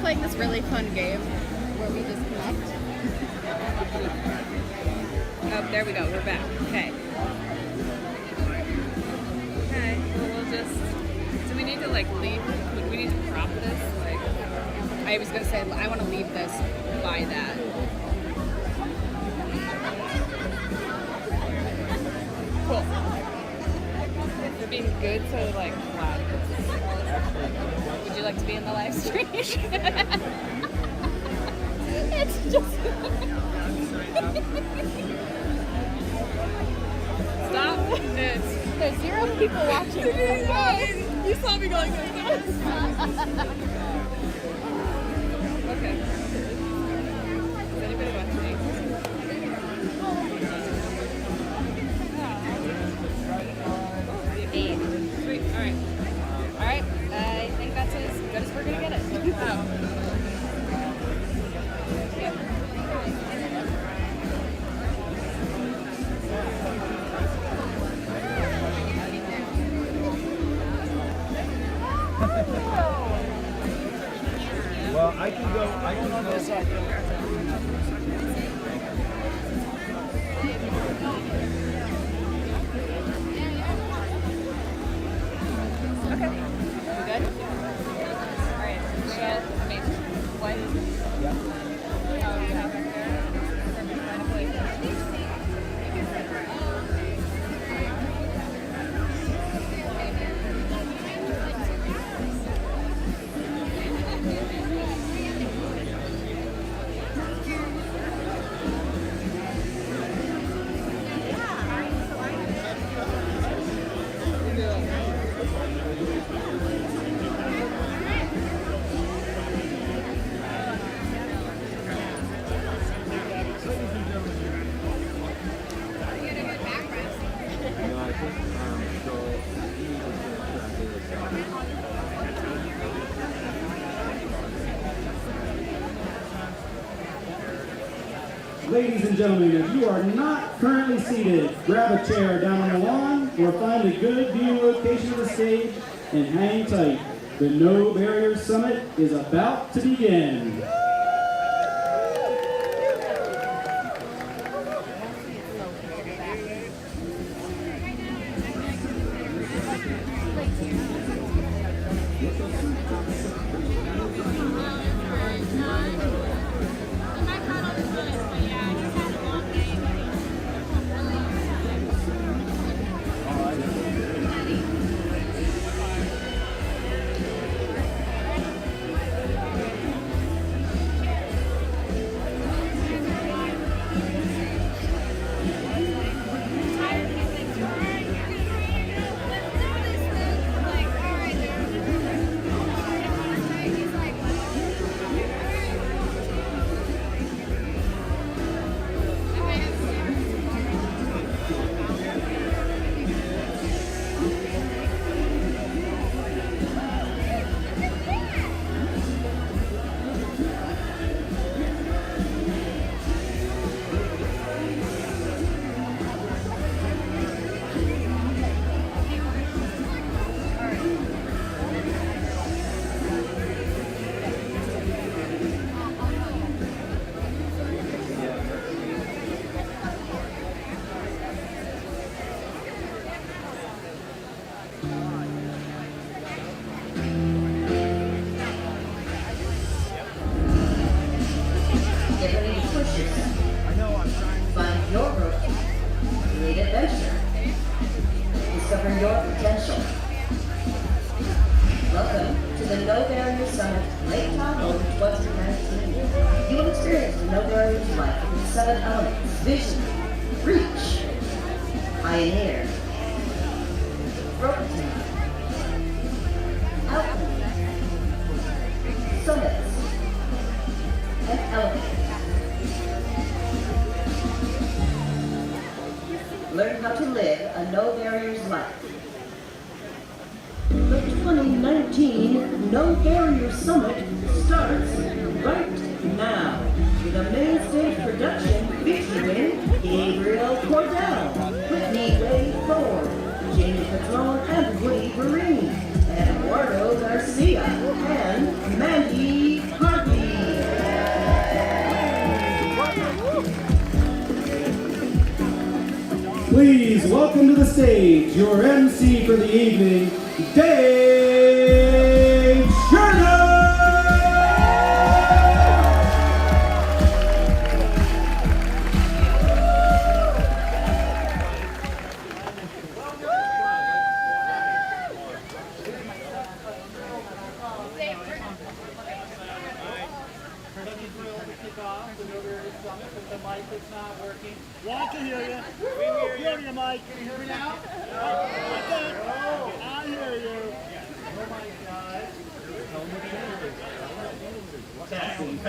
playing this really fun game where we just connect. Oh, there we go. We're back. Okay. Okay. Well, we'll just. Do we need to like leave? Would we need to prop this? Like, I was gonna say I want to leave this by that. cool. It'd be good to like flag this. Would you like to be in the live stream? It's just. Stop. There's 0 people watching. You saw me going like this. Okay. Is anybody watching? Sweet. All right. I think that's as good as we're gonna get it. Well, I can go on this side. Okay. We good? All right. So, what? Yeah. Oh, you have it there? Ladies and gentlemen, if you are not currently seated, grab a chair down on the lawn or find a good viewing location of the stage and hang tight. The No Barriers Summit is about to begin. Get ready to push yourself. Find your growth. Create adventure. Discover your potential. Welcome to the No Barriers Summit Lake Tahoe 2019. You will experience the No Barriers life with its 7 elements: vision, reach, pioneer, prototype, alchemy, summits, and elevate. Learn how to live a no barriers life. The 2019 No Barriers Summit starts right now with a main stage production featuring Gabriel Cordell, Whitney Ray Ford, Jamie Patron and Woody Vereen, Eduardo Garcia, and Mandy Harper. Please welcome to the stage your MC for the evening, Dave Sherman! Want to hear you. Hear you, Mike. Can you hear me now? I hear you. Oh my God. Testing.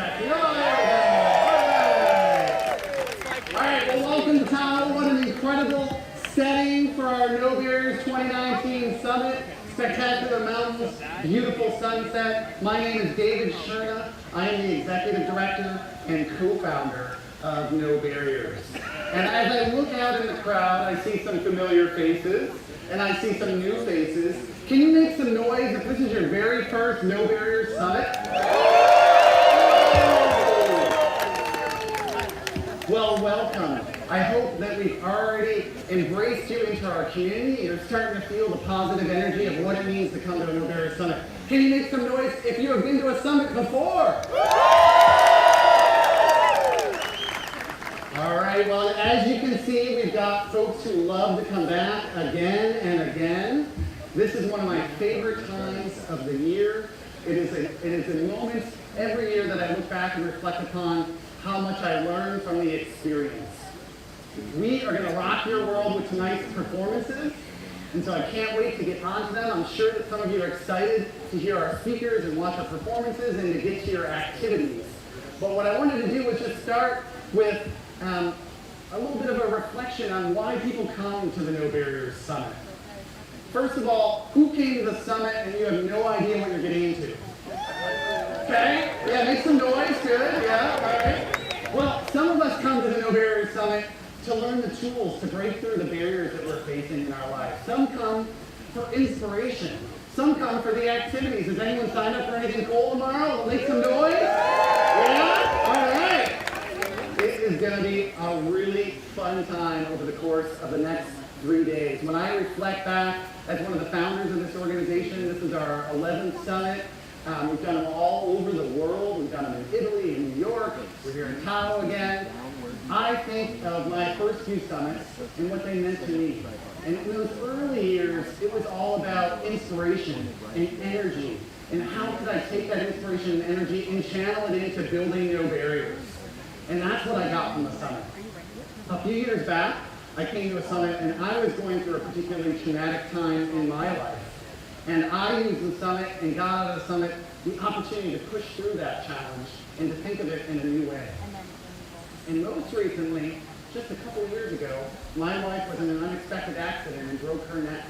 All right, well, welcome to Tahoe. What an incredible setting for our No Barriers 2019 Summit. Spectacular mountains, beautiful sunset. My name is David Sherna. I am the Executive Director and co-founder of No Barriers. And as I look out in the crowd, I see some familiar faces, and I see some new faces. Can you make some noise if this is your very first No Barriers Summit? Well, welcome. I hope that we've already embraced you into our community. You're starting to feel the positive energy of what it means to come to a No Barriers Summit. Can you make some noise if you have been to a summit before? All right, well, as you can see, we've got folks who love to come back again and again. This is one of my favorite times of the year. It is a moment every year that I look back and reflect upon how much I learned from the experience. We are going to rock your world with tonight's performances, and so I can't wait to get on to them. I'm sure that some of you are excited to hear our speakers and watch our performances and to get to your activities. But what I wanted to do was just start with a little bit of a reflection on why people come to the No Barriers Summit. First of all, who came to the summit and you have no idea what you're getting into? Okay, yeah, make some noise, good, yeah, all right. Well, some of us come to the No Barriers Summit to learn the tools to break through the barriers that we're facing in our lives. Some come for inspiration. Some come for the activities. Has anyone signed up for anything cool tomorrow? Make some noise? Yeah? All right. It is going to be a really fun time over the course of the next 3 days. When I reflect back as one of the founders of this organization, this is our 11th summit. We've done them all over the world. We've done them in Italy, in New York. We're here in Tahoe again. I think of my first few summits and what they meant to me. And in those early years, it was all about inspiration and energy. And how could I take that inspiration and energy and channel it into building No Barriers? And that's what I got from the summit. A few years back, I came to a summit and I was going through a particularly traumatic time in my life. And I used the summit and got out of the summit the opportunity to push through that challenge and to think of it in a new way. And most recently, just a couple of years ago, my wife was in an unexpected accident and broke her neck.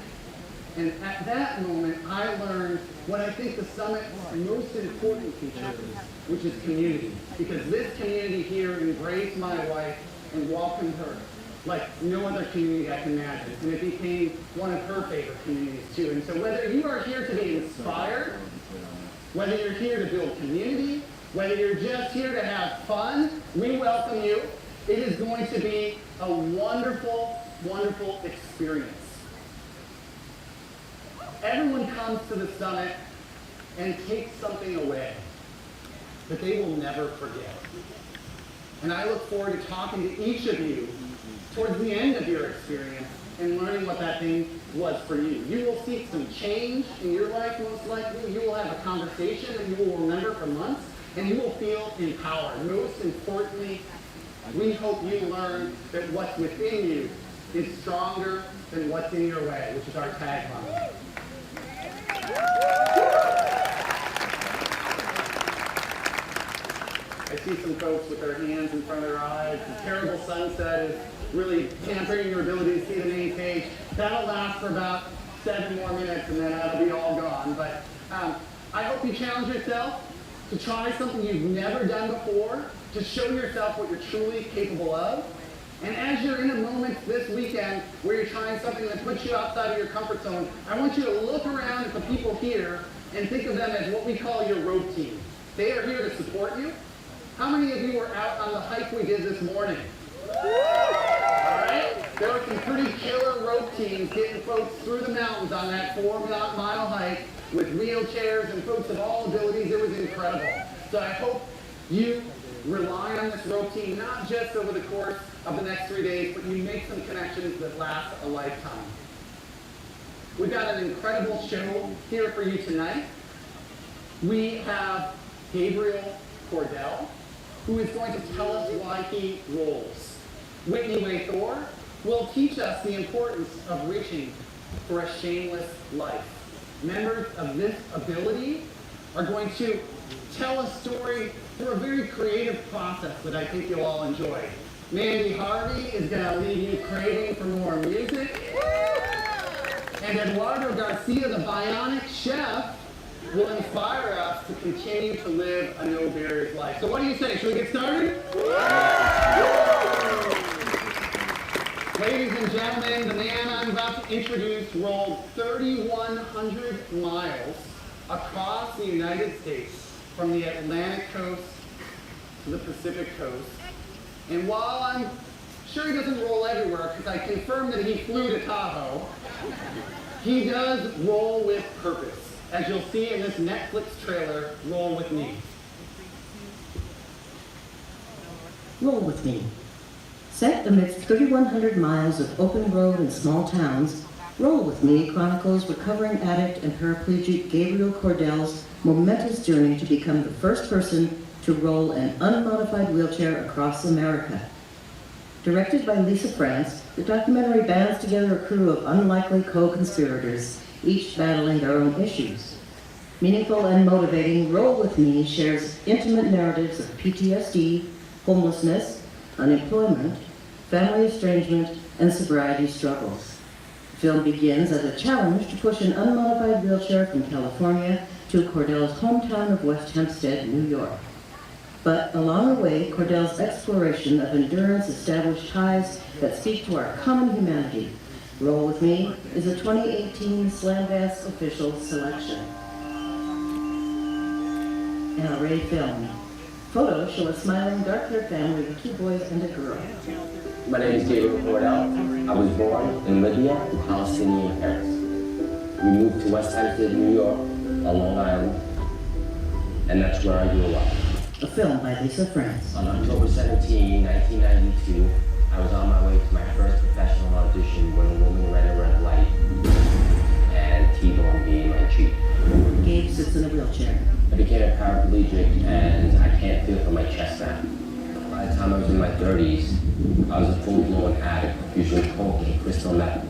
And at that moment, I learned what I think the summit's most important feature is, which is community. Because this community here embraced my wife and welcomed her like no other community I can imagine. And it became one of her favorite communities too. And so whether you are here to be inspired, whether you're here to build community, whether you're just here to have fun, we welcome you. It is going to be a wonderful, wonderful experience. Everyone comes to the summit and takes something away that they will never forget. And I look forward to talking to each of you towards the end of your experience and learning what that thing was for you. You will see some change in your life, most likely. You will have a conversation that you will remember for months, and you will feel empowered. Most importantly, we hope you learn that what's within you is stronger than what's in your way, which is our tagline. I see some folks with their hands in front of their eyes. The terrible sunset is really hampering your ability to see the main stage. That'll last for about 7 more minutes and then that'll be all gone. But I hope you challenge yourself to try something you've never done before, to show yourself what you're truly capable of. And as you're in a moment this weekend where you're trying something that puts you outside of your comfort zone, I want you to look around at the people here and think of them as what we call your rope team. They are here to support you. How many of you were out on the hike we did this morning? All right? There were some pretty killer rope teams getting folks through the mountains on that 4-mile hike with wheelchairs and folks of all abilities. It was incredible. So I hope you rely on this rope team, not just over the course of the next 3 days, but you make some connections that last a lifetime. We've got an incredible show here for you tonight. We have Gabriel Cordell, who is going to tell us why he rolls. Whitney Way-Thor will teach us the importance of reaching for a shameless life. Members of this ability are going to tell a story through a very creative process that I think you'll all enjoy. Mandy Harvey is going to leave you craving for more music. And Eduardo Garcia, the bionic chef, will inspire us to continue to live a no barriers life. So what do you say? Should we get started? Ladies and gentlemen, the man I'm about to introduce rolled 3,100 miles across the United States from the Atlantic coast to the Pacific coast. And while I'm sure he doesn't roll everywhere, because I confirmed that he flew to Tahoe, he does roll with purpose, as you'll see in this Netflix trailer, Roll With Me. Roll With Me. Set amidst 3,100 miles of open road and small towns, Roll With Me chronicles recovering addict and paraplegic Gabriel Cordell's momentous journey to become the first person to roll an unmodified wheelchair across America. Directed by Lisa France, the documentary bands together a crew of unlikely co-conspirators, each battling their own issues. Meaningful and motivating, Roll With Me shares intimate narratives of PTSD, homelessness, unemployment, family estrangement, and sobriety struggles. The film begins as a challenge to push an unmodified wheelchair from California to Cordell's hometown of West Hempstead, New York. But along the way, Cordell's exploration of endurance established ties that speak to our common humanity. Roll With Me is a 2018 Slamdance official selection. An array film. Photos show a smiling, dark-haired family of 2 boys and a girl. My name is Gabriel Cordell. I was born in Libya with Palestinian parents. We moved to West Hempstead, New York, on Long Island, and that's where I grew up. A film by Lisa France. On October 17, 1992, I was on my way to my first professional audition when a woman ran a red light and T-boned me in my cheek. Gabe sits in a wheelchair. I became a paraplegic and I can't feel from my chest now. By the time I was in my 30s, I was a full-blown addict, using coke and crystal meth.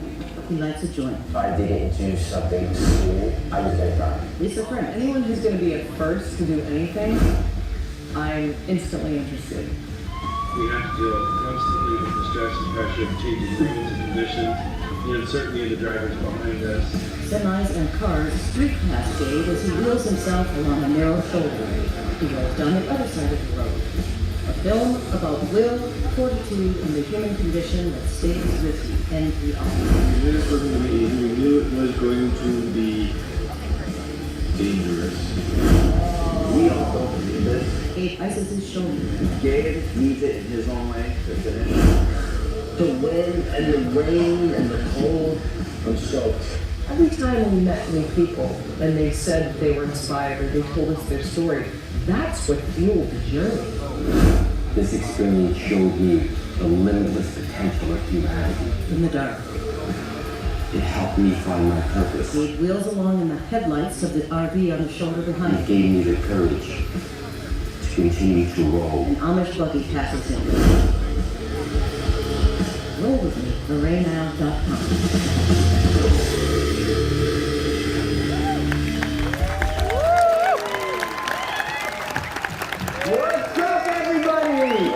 He lights a joint. If I didn't do something cool, I was gonna die. Lisa France. Anyone who's going to be a first to do anything, I'm instantly interested. We have to deal constantly with the stress and pressure of changing rules and conditions, the uncertainty of the drivers behind us. Semis and cars streak past Gabe as he wheels himself along a narrow shoulder. He rolls down the other side of the road. A film about will, fortitude, and the human condition that stays with you and beyond. We knew it was going to be dangerous. We all don't believe this. Gabe ices his shoulder. Gabe needs it in his own way to finish. The wind and the rain and the cold. I'm soaked. Every time we met new people and they said they were inspired or they told us their story, that's what fueled the journey. This experience showed me the limitless potential of humanity. In the dark, It helped me find my purpose. Gabe wheels along in the headlights of the RV on the shoulder It behind. gave me the courage to continue to roll. An Amish buggy passes him. Roll with me, TheRayNow.com. What's up, everybody?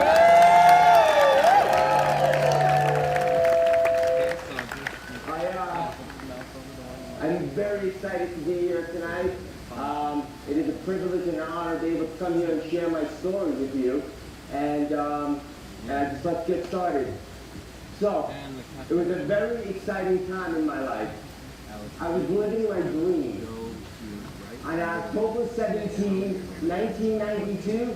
I'm very excited to be here tonight. It is a privilege and an honor to be able to come here and share my story with you. And just let's get started. So, it was a very exciting time in my life. I was living my dream. On October 17, 1992,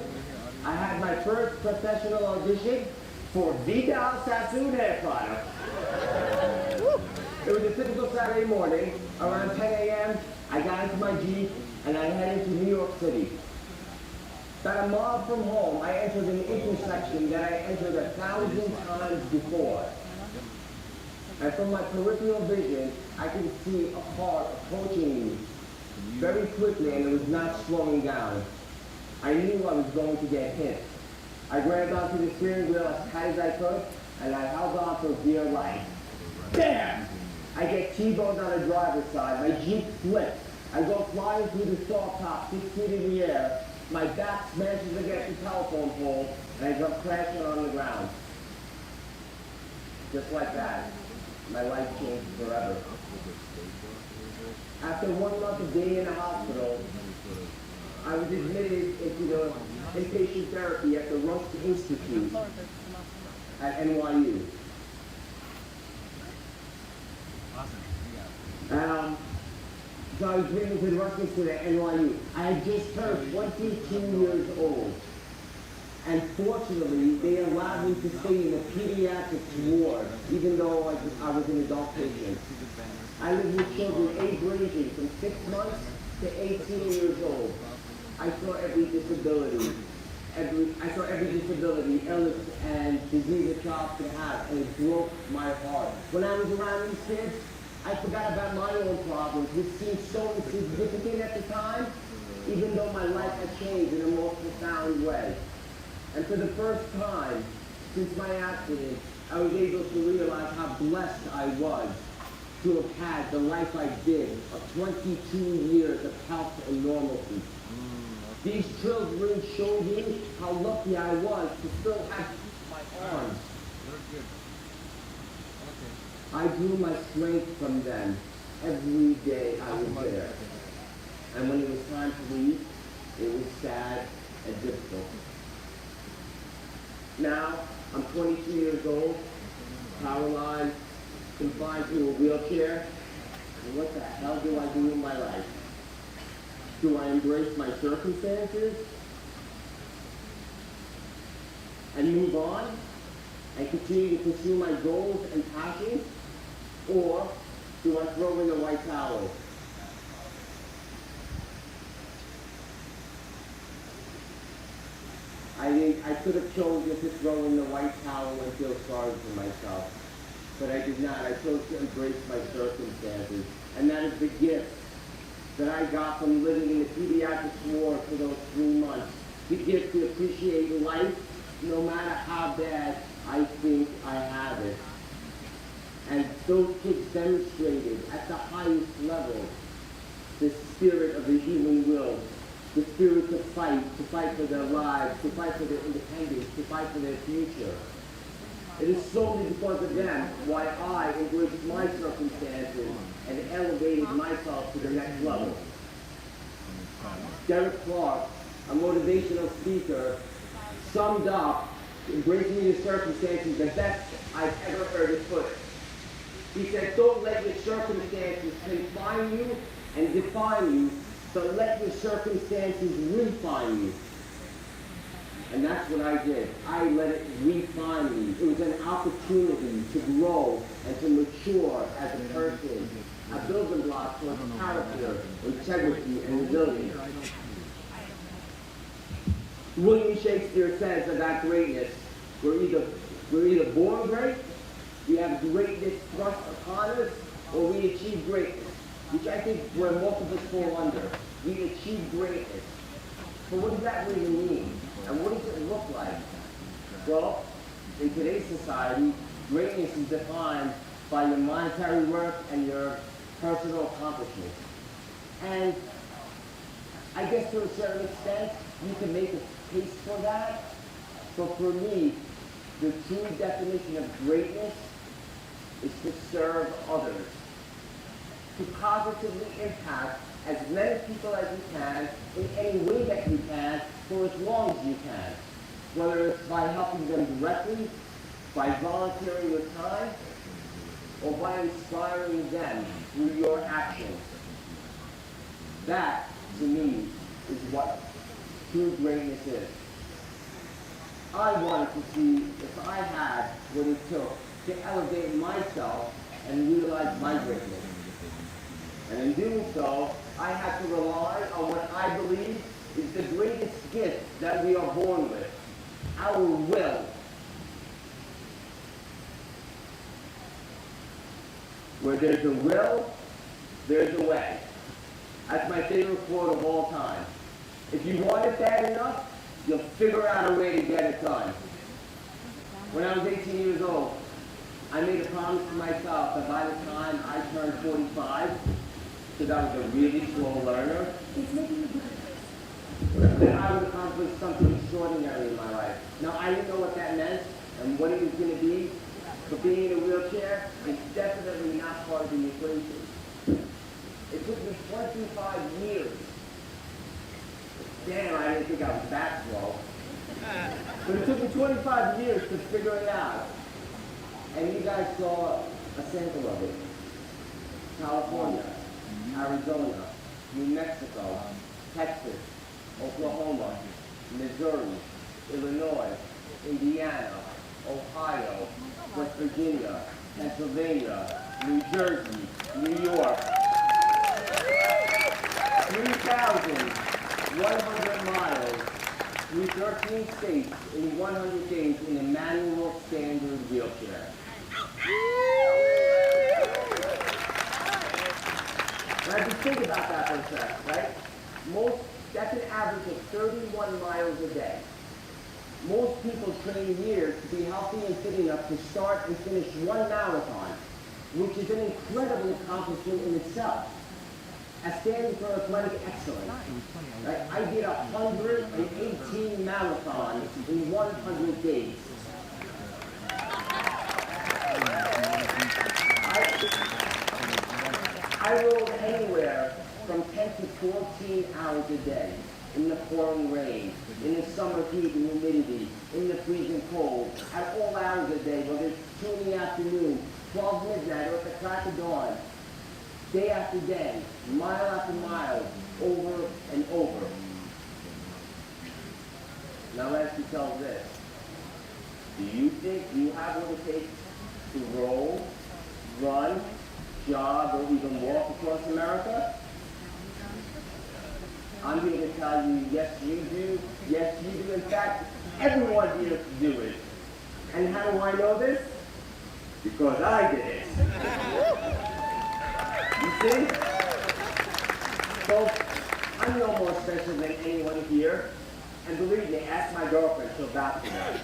I had my first professional audition for Vidal Sassoon hair product. It was a typical Saturday morning. Around 10 a.m., I got into my Jeep and I headed to New York City. About a mile from home, I entered an intersection that I entered 1,000 times before. And from my peripheral vision, I could see a car approaching me very quickly, and it was not slowing down. I knew I was going to get hit. I grabbed onto the steering wheel as tight as I could, and I held on for dear life. Bam! I get T-boned on the driver's side. My Jeep flips. I go flying through the stall top 6 feet in the air. My back smashes against the telephone pole, and I go crashing on the ground. Just like that, my life changed forever. After 1 month of being in the hospital, I was admitted into the inpatient therapy at the Rusk Institute at NYU. So I was admitted to the Rusk Institute at NYU. I had just turned 22 years old. And fortunately, they allowed me to stay in the pediatrics ward, even though I was an adult patient. I lived with children age ranging from 6 months to 18 years old. I saw every disability, illness and disease a child could have, and it broke my heart. When I was around these kids, I forgot about my own problems, which seemed so insignificant at the time, even though my life had changed in a more profound way. And for the first time since my accident, I was able to realize how blessed I was to have had the life I did of 22 years of health and normalcy. These children showed me how lucky I was to still have my arms. I drew my strength from them every day I was there. And when it was time to leave, it was sad and difficult. Now, I'm 22 years old, paralyzed, confined to a wheelchair, and what the hell do I do in my life? Do I embrace my circumstances and move on and continue to pursue my goals and passions, or do I throw in the white towel? I could have chosen to throw in the white towel and feel sorry for myself, but I did not. I chose to embrace my circumstances, and that is the gift that I got from living in the pediatric ward for those 3 months. The gift to appreciate life, no matter how bad I think I have it. And those kids demonstrated at the highest level the spirit of the human will, the spirit to fight for their lives, to fight for their independence, to fight for their future. It is solely because of them why I embraced my circumstances and elevated myself to the next level. Derek Clark, a motivational speaker, summed up embracing your circumstances the best I've ever heard it put. He said, don't let your circumstances confine you and define you, but let your circumstances refine you. And that's what I did. I let it refine me. It was an opportunity to grow and to mature as a person, a building block towards character, integrity, and resilience. William Shakespeare says about greatness, we're either born great, we have greatness thrust upon us, or we achieve greatness, which I think where most of us fall under. We achieve greatness. But what does that really mean? And what does it look like? Well, in today's society, greatness is defined by your monetary worth and your personal accomplishments. And I guess to a certain extent, you can make a case for that. But for me, the true definition of greatness is to serve others, to positively impact as many people as you can, in any way that you can, for as long as you can. Whether it's by helping them directly, by volunteering your time, or by inspiring them through your actions. That, to me, is what true greatness is. I wanted to see if I had what it took to elevate myself and realize my greatness. And in doing so, I had to rely on what I believe is the greatest gift that we are born with, our will. Where there's a will, there's a way. That's my favorite quote of all time. If you want it bad enough, you'll figure out a way to get it done. When I was 18 years old, I made a promise to myself that by the time I turned 45, because I was a really slow learner, that I would accomplish something extraordinary in my life. Now, I didn't know what that meant and what it was going to be, but being in a wheelchair is definitely not part of the equation. It took me 25 years. Damn, I didn't think I was that slow. But it took me 25 years to figure it out. And you guys saw a sample of it. California, Arizona, New Mexico, Texas, Oklahoma, Missouri, Illinois, Indiana, Ohio, West Virginia, Pennsylvania, New Jersey, New York. 3,100 miles through 13 states in 100 days in a manual standard wheelchair. Now just think about that for a second, right? That's an average of 31 miles a day. Most people train years to be healthy and fit enough to start and finish one marathon, which is an incredible accomplishment in itself. As standing for athletic excellence, right? I did 118 marathons in 100 days. I rode anywhere from 10 to 14 hours a day, in the pouring rain, in the summer heat and humidity, in the freezing cold, at all hours of the day, whether it's 2 in the afternoon, 12 midnight, or at the crack of dawn, day after day, mile after mile, over and over. Now let us tell this. Do you think you have what it takes to roll, run, jog, or even walk across America? I'm here to tell you, yes you do, yes you do. In fact, everyone here can do it. And how do I know this? Because I did it. You see? So, I'm no more special than anyone here. And believe me, ask my girlfriend, she'll vouch for that.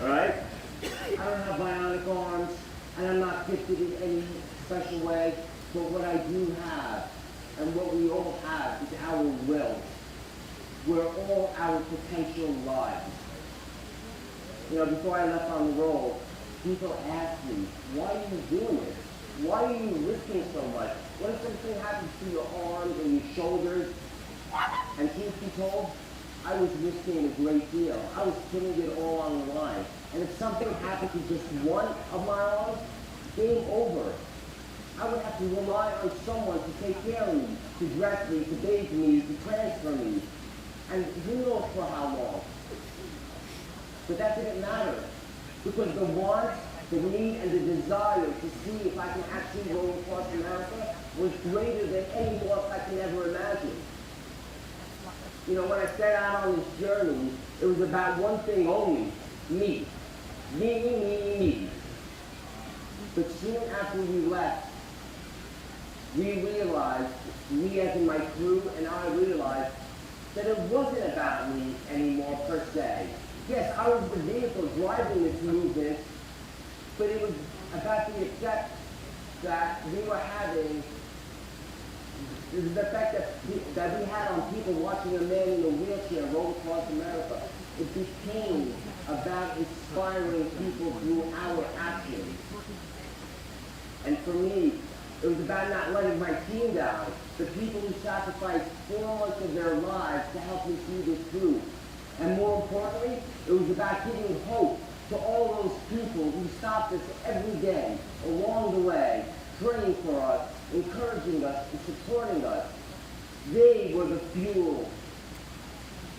Alright? I don't have bionic arms, and I'm not gifted in any special way, but what I do have, and what we all have, is our will, where all our potential lies. You know, before I left on the roll, people asked me, why are you doing this? Why are you risking so much? What if something happens to your arms and your shoulders? And truth be told, I was risking a great deal. I was putting it all on the line. And if something happened to just one of my arms, game over. I would have to rely on someone to take care of me, to dress me, to bathe me, to transfer me. And who knows for how long. But that didn't matter. Because the want, the need, and the desire to see if I can actually roll across America was greater than any loss I can ever imagine. You know, when I set out on this journey, it was about one thing only, me. Me. But soon after we left, we realized, me as in my crew and I realized, that it wasn't about me anymore per se. Yes, I was the vehicle driving this movement, but it was about the effect that we were having, the effect that we had on people watching a man in a wheelchair roll across America. It became about inspiring people through our actions. And for me, it was about not letting my team down, the people who sacrificed 4 months of their lives to help me see this through. And more importantly, it was about giving hope to all those people who stopped us every day along the way, praying for us, encouraging us, and supporting us. They were the fuel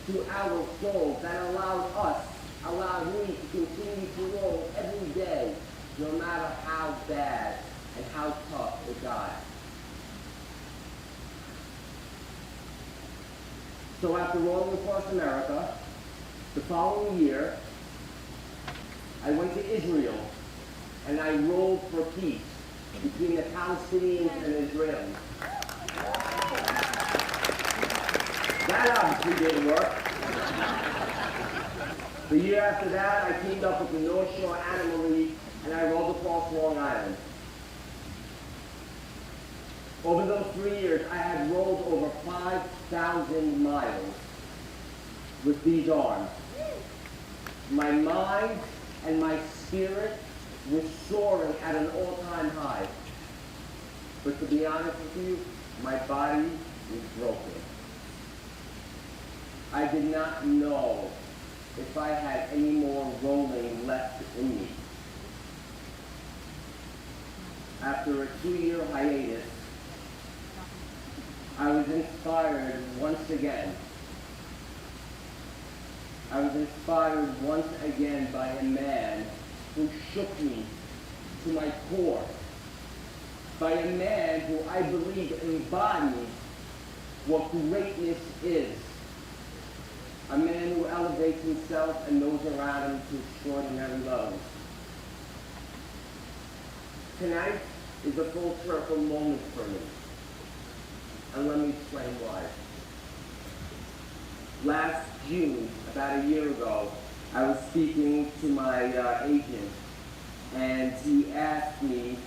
to our soul that allowed us allowed me to continue to roll every day, no matter how bad and how tough it got. So after rolling across America, the following year, I went to Israel and I rolled for peace between the Palestinians and Israelis. That obviously didn't work. The year after that, I teamed up with the North Shore Animal League and I rolled across Long Island. Over those 3 years, I had rolled over 5,000 miles with these arms. My mind and my spirit was soaring at an all-time high. But to be honest with you, my body was broken. I did not know if I had any more rolling left in me. After a 2-year hiatus, I was inspired once again. I was inspired once again by a man who shook me to my core, by a man who I believe embodies what greatness is. A man who elevates himself and those around him to extraordinary levels. Tonight is a full circle moment for me. And let me explain why. Last June, about a year ago, I was speaking to my agent, and he asked me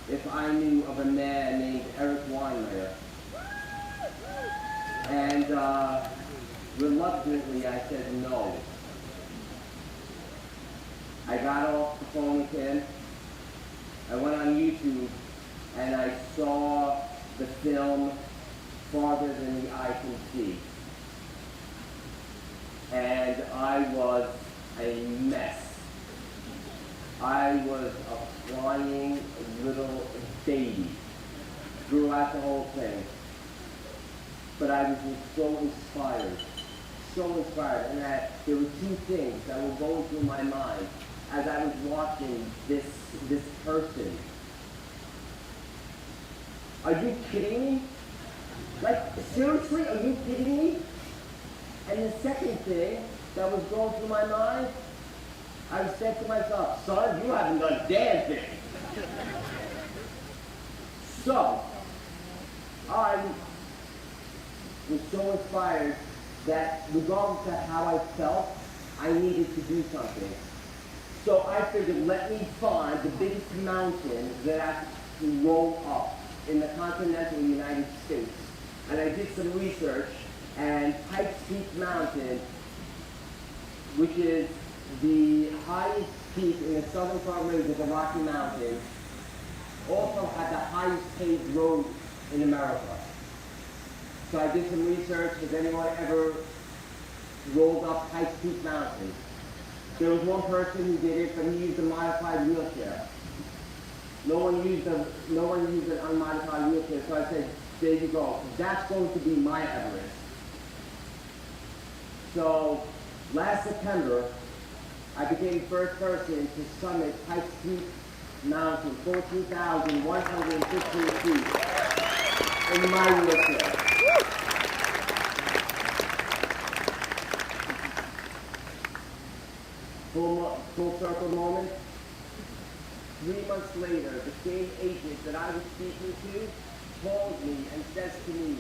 if I knew of a man named Eric Weinmeier. And reluctantly, I said no. I got off the phone with him. I went on YouTube, and I saw the film Farther Than the Eye Can See. And I was a mess. I was a crying little baby throughout the whole thing. But I was so inspired, and that there were two things that were going through my mind as I was watching this person. Are you kidding me? Like, seriously, are you kidding me? And the second thing that was going through my mind, I said to myself, son, you haven't done a damn thing. So, I was so inspired that regardless of how I felt, I needed to do something. So I figured, let me find the biggest mountain that I can roll up in the continental United States. And I did some research, and Pikes Peak Mountain, which is the highest peak in the southern part range of the Rocky Mountains, also had the highest paved road in America. So I did some research. Has anyone ever rolled up Pikes Peak Mountain? There was one person who did it, but he used a modified wheelchair. No one used an unmodified wheelchair. So I said, there you go. That's going to be my Everest. So last September, I became the first person to summit Pikes Peak Mountain, 14,115 feet, in my wheelchair. Full circle moment. 3 months later, the same agent that I was speaking to called me and says to me,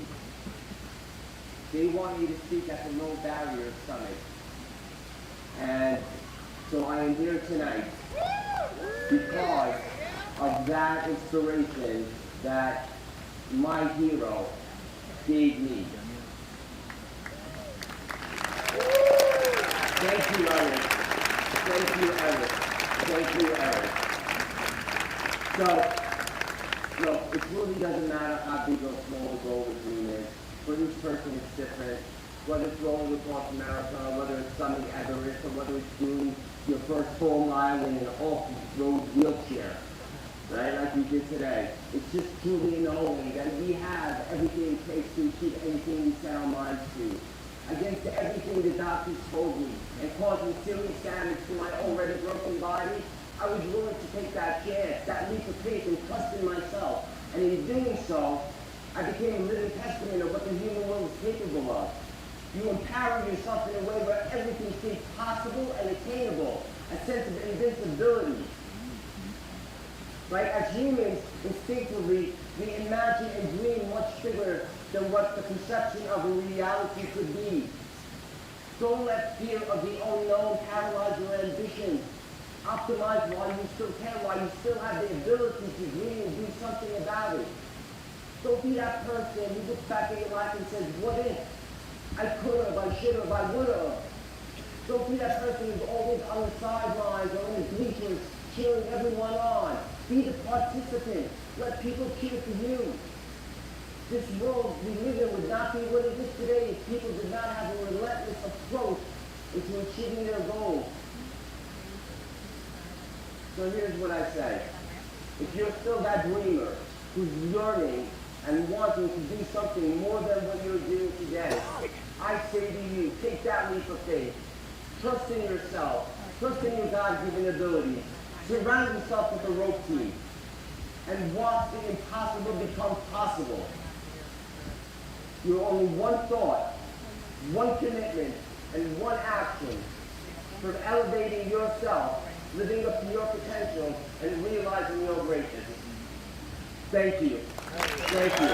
they want me to speak at the Low Barrier Summit. And so I am here tonight because of that inspiration that my hero gave me. Thank you, Eric. Thank you, Eric. Thank you, Eric. So, look, it really doesn't matter how big or small the goal of the dream is. For each person, it's different. Whether it's rolling across America, whether it's summiting Everest, or whether it's doing your first full mile in an off-road wheelchair, right, like we did today. It's just truly knowing that we have everything it takes to achieve anything we set our minds to. against everything the doctors told me and causing serious damage to my already broken body, I was willing to take that chance, that leap of faith and trust in myself. And in doing so, I became a living testament of what the human will is capable of. You empower yourself in a way where everything seems possible and attainable, a sense of invincibility. Right? As humans, instinctively, we imagine and dream much bigger than what the conception of a reality could be. Don't let fear of the unknown paralyze your ambition. Optimize while you still can, while you still have the ability to dream and do something about it. Don't be that person who looks back at your life and says, what if? I could have, I should have, I would have. Don't be that person who's always on the sidelines or in the bleachers cheering everyone on. Be the participant. Let people cheer for you. This world we live in would not be what it is today if people did not have a relentless approach into achieving their goals. So here's what I say. If you're still that dreamer who's yearning and wanting to do something more than what you're doing today, I say to you, take that leap of faith. Trust in yourself. Trust in your God-given abilities. Surround yourself with a rope team. And watch the impossible become possible. You're only one thought, one commitment, and one action from elevating yourself, living up to your potential, and realizing your greatness. Thank you. Thank you.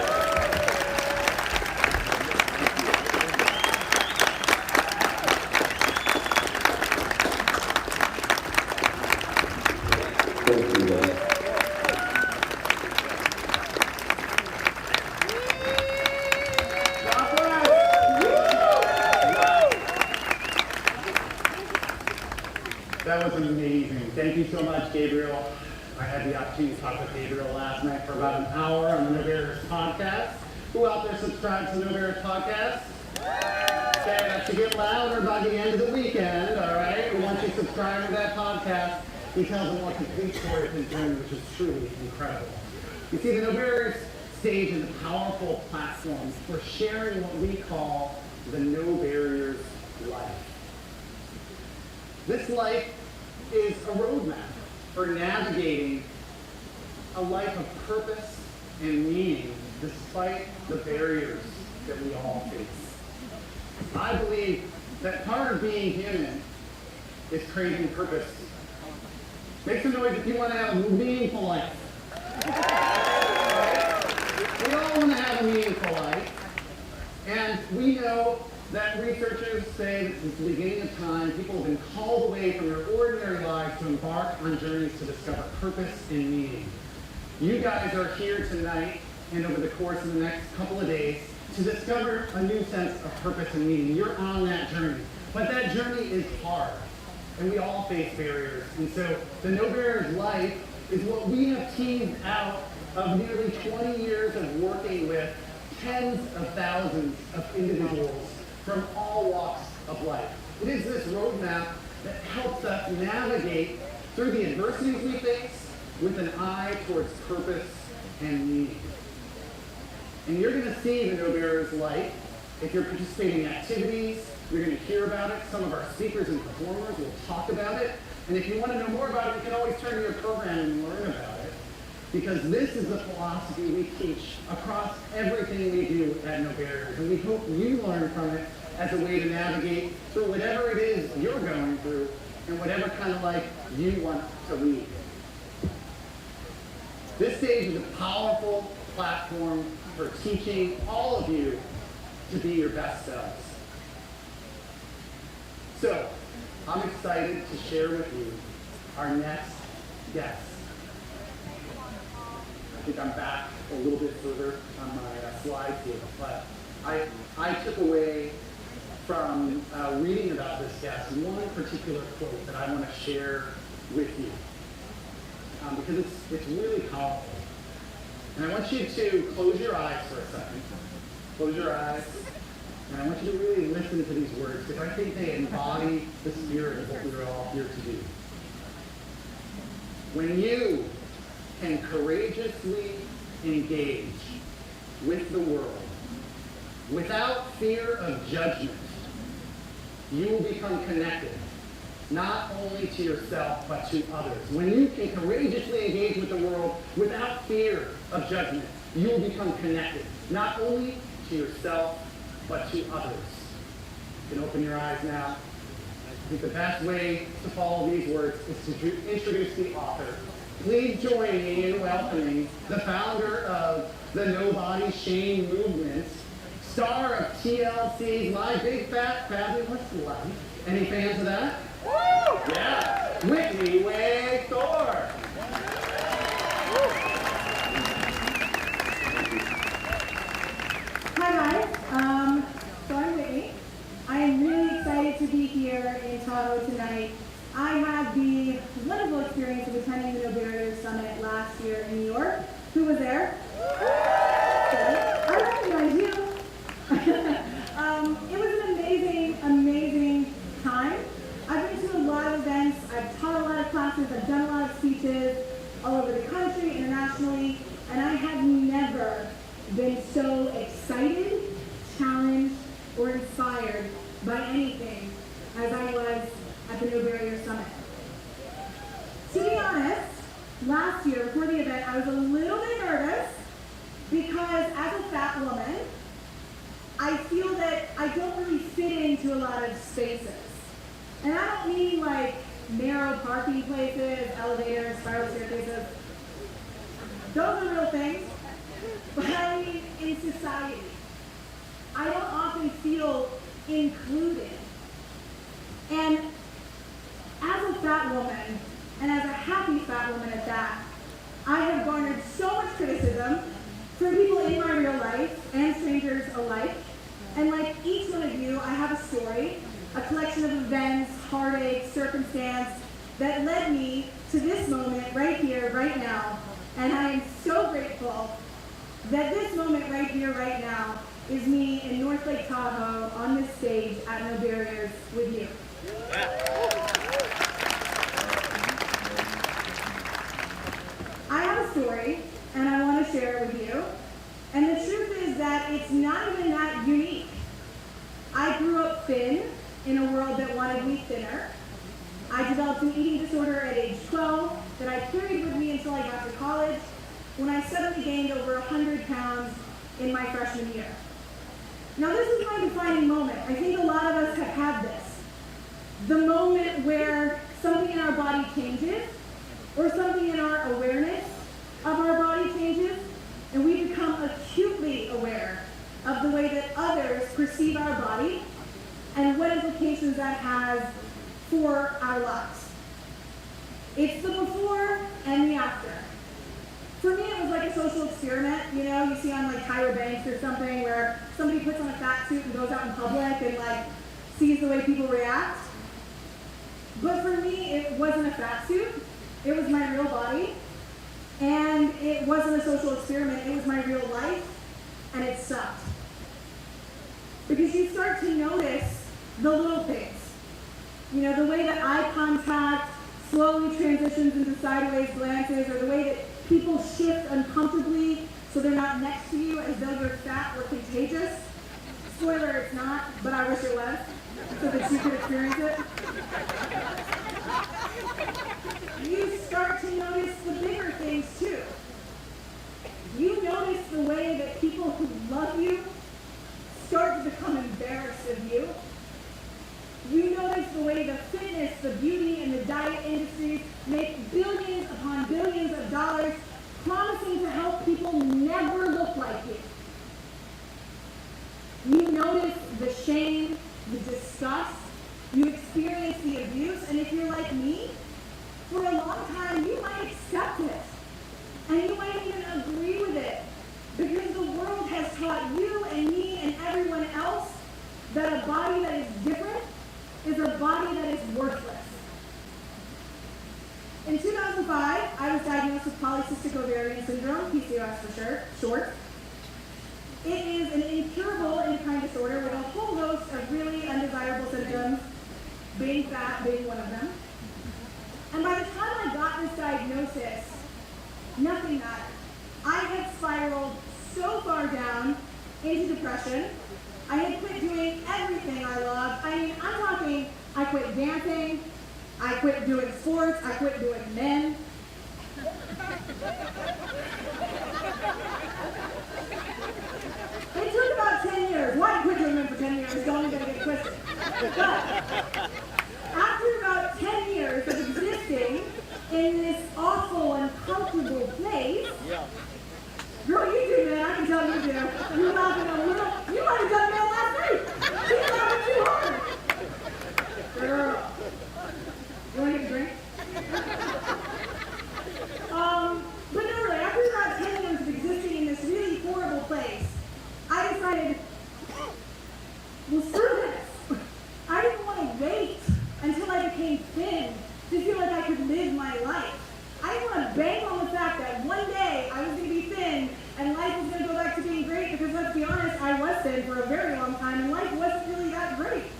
That was amazing. Thank you so much, Gabriel. I had the opportunity to talk with Gabriel last night for about an hour on the No Barriers podcast. Who out there subscribes to the No Barriers podcast? Okay, that should get louder by the end of the weekend, all right? And once you subscribe to that podcast, he tells a more complete story of his journey, which is truly incredible. You see, the No Barriers stage is a powerful platform for sharing what we call the No Barriers life. This life is a roadmap for navigating a life of purpose and meaning despite the barriers that we all face. I believe that part of being human is creating purpose. Make some noise if you want to have a meaningful life. We all want to have a meaningful life, and we know that researchers say that since the beginning of time, people have been called away from their ordinary lives to embark on journeys to discover purpose and meaning. You guys are here tonight and over the course of the next couple of days to discover a new sense of purpose and meaning. You're on that journey. But that journey is hard, and we all face barriers. And so the No Barriers life is what we have teased out of nearly 20 years of working with tens of thousands of individuals from all walks of life. It is this roadmap that helps us navigate through the adversities we face with an eye towards purpose and meaning. And you're going to see the No Barriers life if you're participating in activities. You're going to hear about it. Some of our speakers and performers will talk about it. And if you want to know more about it, you can always turn to your program and learn about it. Because this is the philosophy we teach across everything we do at No Barriers. And we hope you learn from it as a way to navigate through whatever it is you're going through and whatever kind of life you want to lead. This stage is a powerful platform for teaching all of you to be your best selves. So, I'm excited to share with you our next guest. I think I'm back a little bit further on my slides here, but I took away from reading about this guest one particular quote that I want to share with you because it's really powerful. And I want you to close your eyes for a second. Close your eyes. And I want you to really listen to these words because I think they embody the spirit of what we're all here to do. When you can courageously engage with the world without fear of judgment you will become connected, not only to yourself, but to others. When you can courageously engage with the world without fear of judgment, you will become connected, not only to yourself, but to others. You can open your eyes now. I think the best way to follow these words is to introduce the author. Please join me in welcoming the founder of the No Body Shame movement, star of TLC's My Big Fat Fabulous Life. Any fans of that? Woo! Yeah, Whitney Wade Thor. Hi guys, so I'm Whitney. I am really excited to be here in Tahoe tonight. I had the wonderful experience of attending the No Barriers Summit last year in New York. Who was there? I recognize you. It was an amazing, amazing time. I've been to a lot of events, I've taught a lot of classes, I've done a lot of speeches all over the country, internationally, and I have never been so excited, challenged, or inspired by anything as I was at the No Barriers Summit. To be honest, last year before the event, I was a little bit nervous because as a fat woman, I feel that I don't really fit into a lot of spaces. And I don't mean like narrow parking places, elevators, spiral staircases. Those are real things. But I mean in society. I don't often feel included. And as a fat woman, and as a happy fat woman at that, I have garnered so much criticism from people in my real life and strangers alike. And like each one of you, I have a story, a collection of events, heartache, circumstance that led me to this moment right here, right now. And I am so grateful that this moment right here, right now, is me in North Lake Tahoe on this stage at No Barriers with you. I have a story, and I want to share it with you. And the truth is that it's not even that unique. I grew up thin in a world that wanted me thinner. I developed an eating disorder at age 12 that I carried with me until I got to college, when I suddenly gained over 100 pounds in my freshman year. Now this is my defining moment. I think a lot of us have had this. The moment where something in our body changes, or something in our awareness of our body changes, and we become acutely aware of the way that others perceive our body and what implications that has for our lives. It's the before and the after. For me, it was like a social experiment, you know, you see on like Tyra Banks or something where somebody puts on a fat suit and goes out in public and like sees the way people react. But for me, it wasn't a fat suit. It was my real body. And it wasn't a social experiment. It was my real life. And it sucked. Because you start to notice the little things. You know, the way that eye contact slowly transitions into sideways glances, or the way that people shift uncomfortably so they're not next to you as though you're fat or contagious. Spoiler, it's not, but I wish it was, so that you could experience it. You start to notice the bigger things too. You notice the way that people who love you start to become embarrassed of you. You notice the way the fitness, the beauty, and the diet industries make billions upon billions of dollars promising to help people never look like you. You notice the shame, the disgust. You experience the abuse, and if you're like me, for a long time you might accept it. And you might even agree with it. Because the world has taught you and me and everyone else that a body that is different is a body that is worthless. In 2005, I was diagnosed with polycystic ovarian syndrome, PCOS for short. It is an incurable endocrine disorder with a whole host of really undesirable symptoms, being fat being one of them. And by the time I got this diagnosis, nothing mattered. I had spiraled so far down into depression I had quit doing everything I loved. I mean, I'm talking, I quit dancing, I quit doing sports, I quit doing men. It took about 10 years. Why quit doing men for 10 years? Don't even get it twisted. But after about 10 years of existing in this awful, uncomfortable place, girl, you do, man. I can tell you do. You're laughing a little. You might have done that last night. She's laughing too hard. Girl. You want to get a drink? But no, really, after about 10 years of existing in this really horrible place, I decided, well, screw this. I didn't want to wait until I became thin to feel like I could live my life. I didn't want to bank on the fact that one day I was going to be thin and life was going to go back to being great, because let's be honest, I was thin for a very long time and life wasn't really that great.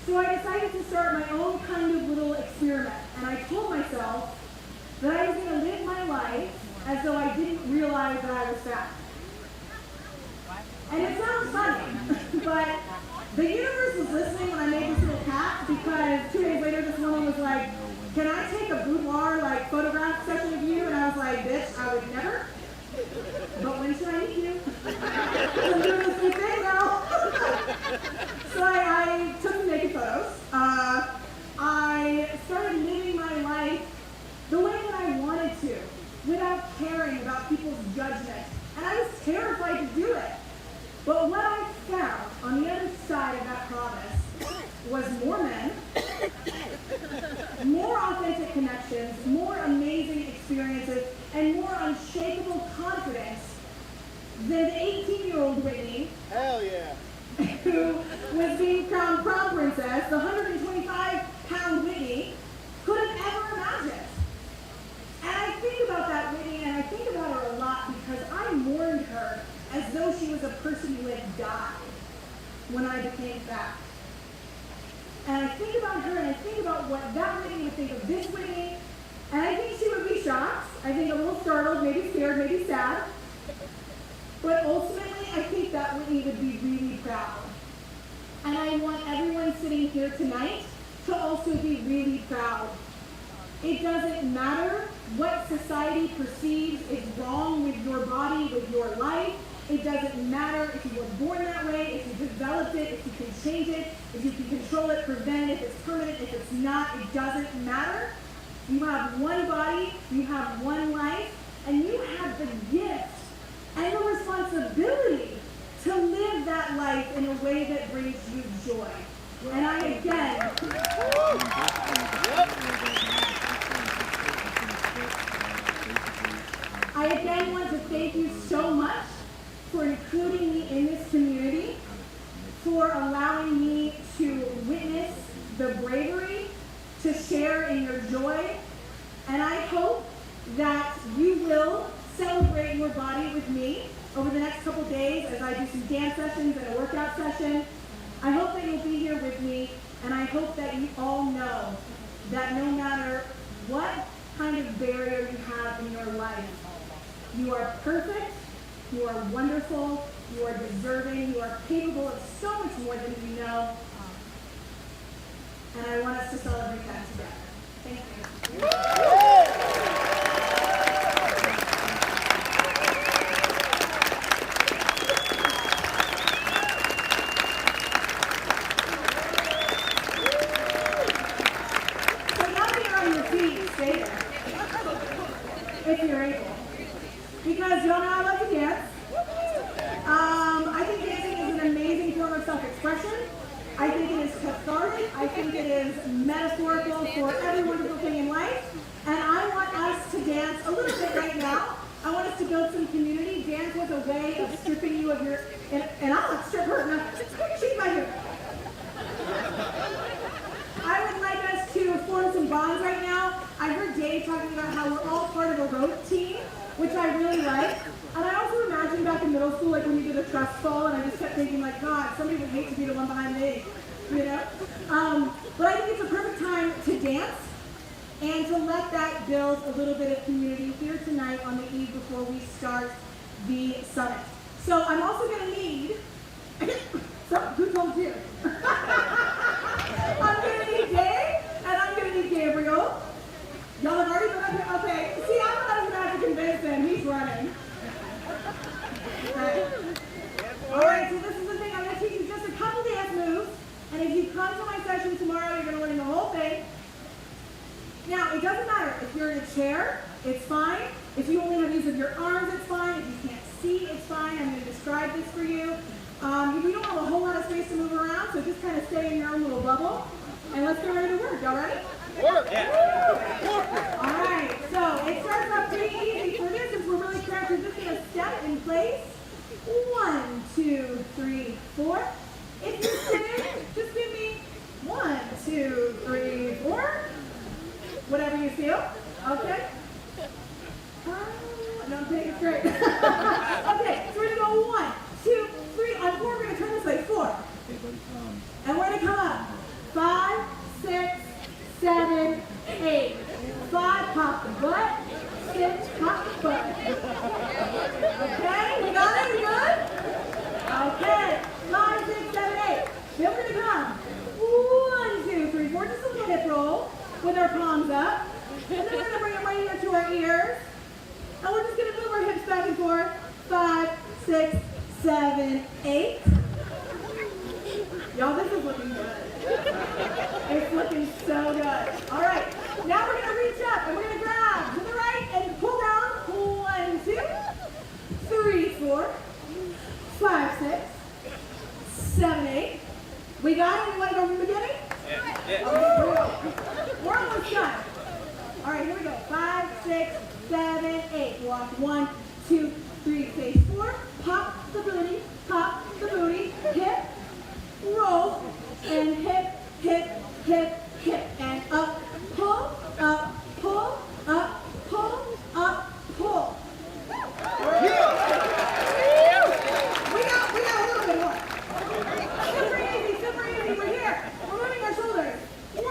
So I decided to start my own kind of little experiment, and I told myself that I was going to live my life as though I didn't realize that I was fat. And it sounds funny, but the universe was listening when I made this little cat, because 2 days later this woman was like, can I take a boudoir photograph session of you? And I was like, bitch, I would never. But when should I meet you? I'm doing the same thing now. So I took some naked photos. I started living my life the way that I wanted to, without caring about people's judgment. And I was terrified to do it. But what I found on the other side of that promise was more men, more authentic connections, more amazing experiences, and more unshakable confidence than the 18-year-old Whitney, Hell yeah, who was being crowned crown princess, the 125-pound Whitney, could have ever imagined. And I think about that Whitney, and I think about her a lot because I mourned her as though she was a person who had died when I became fat. And I think about her, and I think about what that Whitney would think of this Whitney, and I think she would be shocked. I think a little startled, maybe scared, maybe sad. But ultimately, I think that Whitney would be really proud. And I want everyone sitting here tonight to also be really proud. It doesn't matter what society perceives is wrong with your body, with your life. It doesn't matter if you were born that way, if you developed it, if you can change it, if you can control it, prevent it, if it's permanent, if it's not, it doesn't matter. You have one body, you have one life, and you have the gift and the responsibility to live that life in a way that brings you joy. And I again want to thank you so much for including me in this community, for allowing me to witness the bravery, to share in your joy, and I hope that you will celebrate your body with me over the next couple days as I do some dance sessions and a workout session. I hope that you'll be here with me, and I hope that you all know that no matter what kind of barrier you have in your life, you are perfect, you are wonderful, you are deserving, you are capable of so much more than you know. And I want us to celebrate that together. Thank you. So now that you're on your feet, stay there. If you're able. Because y'all know I love to dance. I think dancing is an amazing form of self-expression. I think it is cathartic. I think it is metaphorical for every wonderful thing in life. And I want us to dance a little bit right now. I want us to build some community. Dance was a way of stripping you of your, and I'll not strip her. No, she's my hero. I would like us to form some bonds right now. I heard Dave talking about how we're all part of a rope team, which I really like. And I also imagine back in middle school, like when you did a trust fall, and I just kept thinking, like, God, somebody would hate to be the one behind me, you know? But I think it's a perfect time to dance and to let that build a little bit of community here tonight on the eve before we start the summit. So I'm also going to need, so who told you? I'm going to need Dave, and I'm going to need Gabriel. Y'all have already been up here? Okay. See, I'm not even have to convince him. He's running. Okay. All right, so this is the thing. I'm going to teach you just a couple dance moves. And if you come to my session tomorrow, you're going to learn the whole thing. Now, it doesn't matter. If you're in a chair, it's fine. If you only have use of your arms, it's fine. If you can't see, it's fine. I'm going to describe this for you. We don't have a whole lot of space to move around, so just kind of stay in your own little bubble. And let's get ready to work. Y'all ready? Work! Yeah. All right, so it starts off pretty easy for this. Since we're really cramped, we're just going to step in place. 1, 2, 3, 4. If you're sitting, just give me 1, 2, 3, 4. Whatever you feel. Okay? No, I'm taking it straight. Okay, so we're going to go 1, 2, 3. On 4, we're going to turn this way. 4. And we're going to come up. 5, 6, 7, 8. 5, pop the butt. 6, pop the butt. Okay, we got it? We good? Okay. 5, 6, 7, 8. Then we're going to come. 1, 2, 3, 4. Just a little hip roll with our palms up. And then we're going to bring it right here to our ears. And we're just going to move our hips back and forth. 5, 6, 7, 8. Y'all, this is looking good. It's looking so good. All right. Now we're going to reach up and we're going to grab to the right and pull down. 1, 2, 3, 4, 5, 6, 7, 8. We got it? You want to go from the beginning? Yeah. Okay, we're almost done. All right, here we go. 5, 6, 7, 8. Walk 1, 2, 3, face 4. Pop the booty, hip, roll, and hip, hip, hip, hip, and up, pull, up, pull, up, pull, up, pull. We got a little bit more. Super easy, we're here. We're moving our shoulders. 1,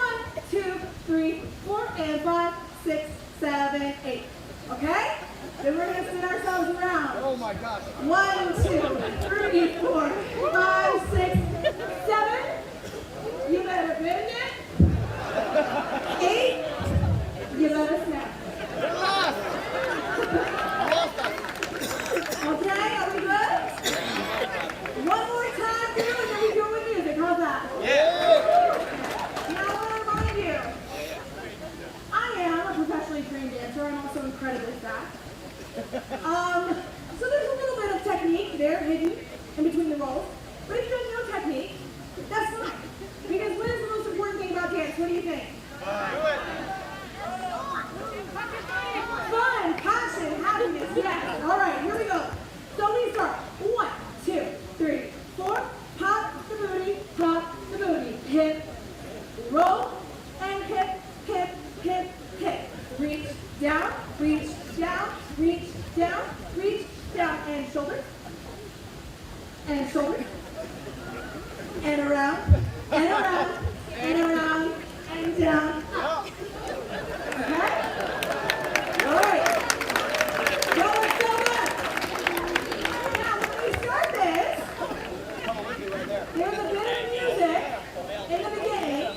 2, 3, 4, and 5, 6, 7, 8. Okay? Then we're going to spin ourselves around. Oh my gosh. 1, 2, 3, 4, 5, 6, 7. You better bend it. 8. You better snap. Okay, are we good? One more time, and then we go with music. How's that? Yeah. Now I want to remind you, I am a professionally trained dancer. I'm also incredibly fast. So there's a little bit of technique there hidden in between the rolls. But if you don't know technique, that's fine. Because what is the most important thing about dance? What do you think? Fun, passion, happiness, yes. All right, here we go. So we start. 1, 2, 3, 4. Pop the booty, hip, roll, and hip, hip, hip, hip. Reach down, reach down, reach down, reach down, and shoulders, and shoulders, and around, and around, and around, and down, up. Okay? All right. Y'all look so good. Now, when we start this, there's a bit of music in the beginning,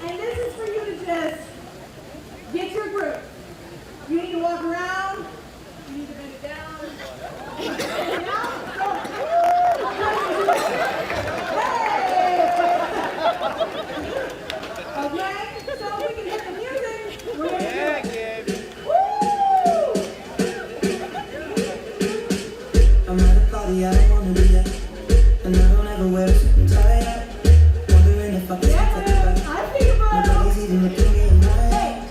and this is for you to just get your groove. You need to walk around. You need to bend it down. Okay, so if we can hit the music, we're going to do it. Woo! I'm at a party I don't wanna be at, and I don't ever wear a suit and tie. Wondering if I can take the back. Nobody's even looking me in my eyes.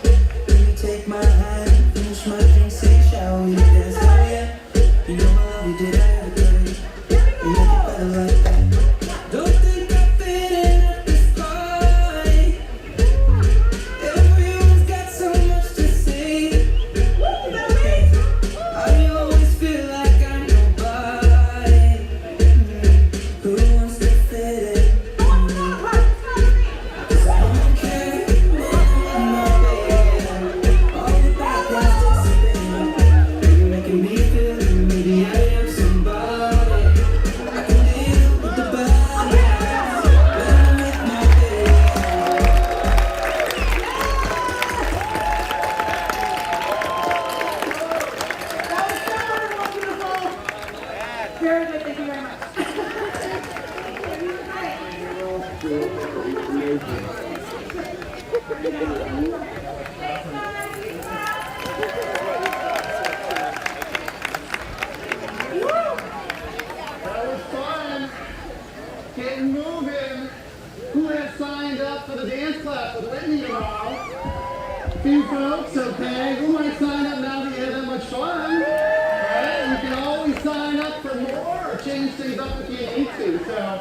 Can you take my hand, finish my drink, say, shall we dance? Oh yeah, you know I love you, did I ever tell you? You make it better like that. Don't think I fit in at this party. Everyone's got so much to say. I always feel like I'm nobody. Who wants to fit in? 'Cause I don't care anymore, baby. All the bad things disappear. You're making me feel that maybe I am somebody. getting moving. Who has signed up for the dance class with Whitney tomorrow? Few folks, okay. Who might sign up now that you had that much fun? Right? You can always sign up for more or change things up if you need to. So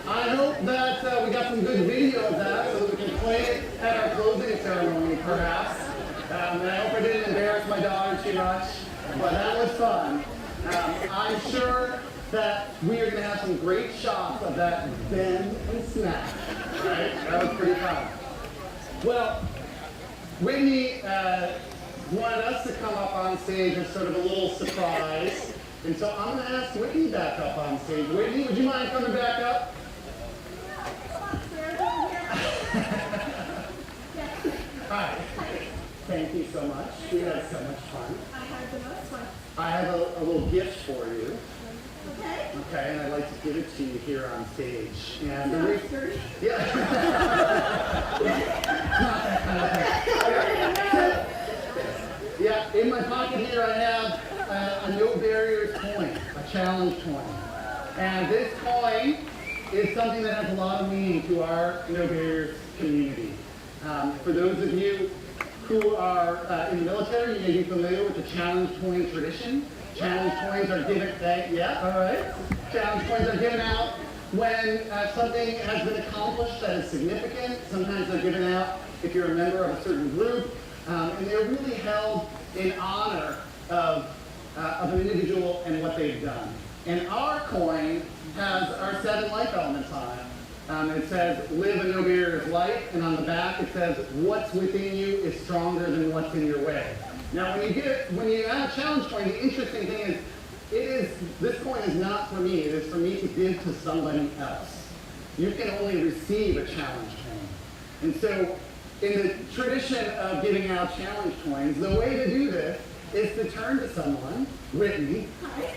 I hope that we got some good video of that so that we can play it at our closing ceremony, perhaps. And I hope I didn't embarrass my daughter too much, but that was fun. I'm sure that we are going to have some great shots of that bend and snap. Right? That was pretty fun. Well, Whitney wanted us to come up on stage as sort of a little surprise. And so I'm going to ask Whitney back up on stage. Whitney, would you mind coming back up? Hi. Thank you so much. We had so much fun. I had the most fun. I have a little gift for you. Okay. Okay, and I'd like to give it to you here on stage. And the Sounds dirty. yeah. Not that kind of thing. Yeah, in my pocket here I have a No Barriers coin, a challenge coin. And this coin is something that has a lot of meaning to our No Barriers community. For those of you who are in the military, you may be familiar with the challenge coin tradition. Challenge coins are given, all right. Challenge coins are given out when something has been accomplished that is significant. Sometimes they're given out if you're a member of a certain group, and they're really held in honor of an individual and what they've done. And our coin has our 7 life elements on it. It says, live a no barriers life, and on the back it says, what's within you is stronger than what's in your way. Now when you add a challenge coin, the interesting thing is, this coin is not for me, it is for me to give to somebody else. You can only receive a challenge coin. And so, in the tradition of giving out challenge coins, the way to do this is to turn to someone, Whitney. Hi.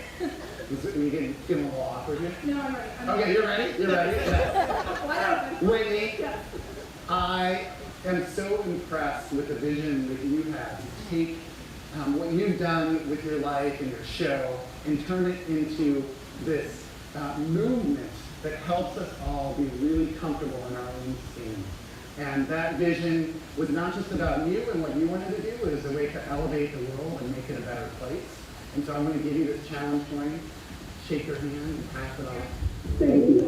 You can give them a little awkward here? No, I'm ready. Okay, you're ready? You're ready? Wide open. Whitney, Yeah. I am so impressed with the vision that you have. You take what you've done with your life and your show and turn it into this movement that helps us all be really comfortable in our own skin. And that vision was not just about you and what you wanted to do, it was a way to elevate the world and make it a better place. And so I'm going to give you this challenge coin, shake your hand, and pass it on. Thank you.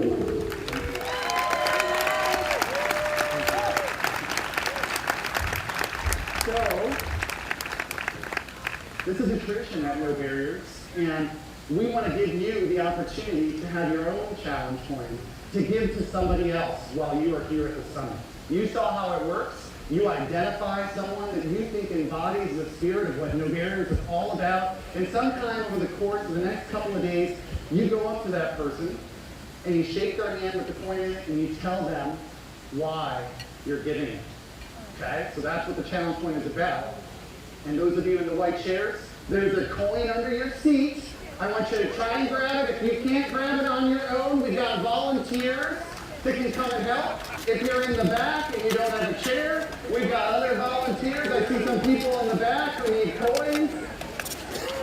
So, this is a tradition at No Barriers, and we want to give you the opportunity to have your own challenge coin to give to somebody else while you are here at the summit. You saw how it works. You identify someone that you think embodies the spirit of what No Barriers is all about, and sometime over the course of the next couple of days, you go up to that person, and you shake their hand with the coin in it, and you tell them why you're giving it. Okay? So that's what the challenge coin is about. And those of you in the white chairs, there's a coin under your seat. I want you to try and grab it. If you can't grab it on your own, we've got volunteers that can come and help. If you're in the back and you don't have a chair, we've got other volunteers. I see some people in the back who need coins.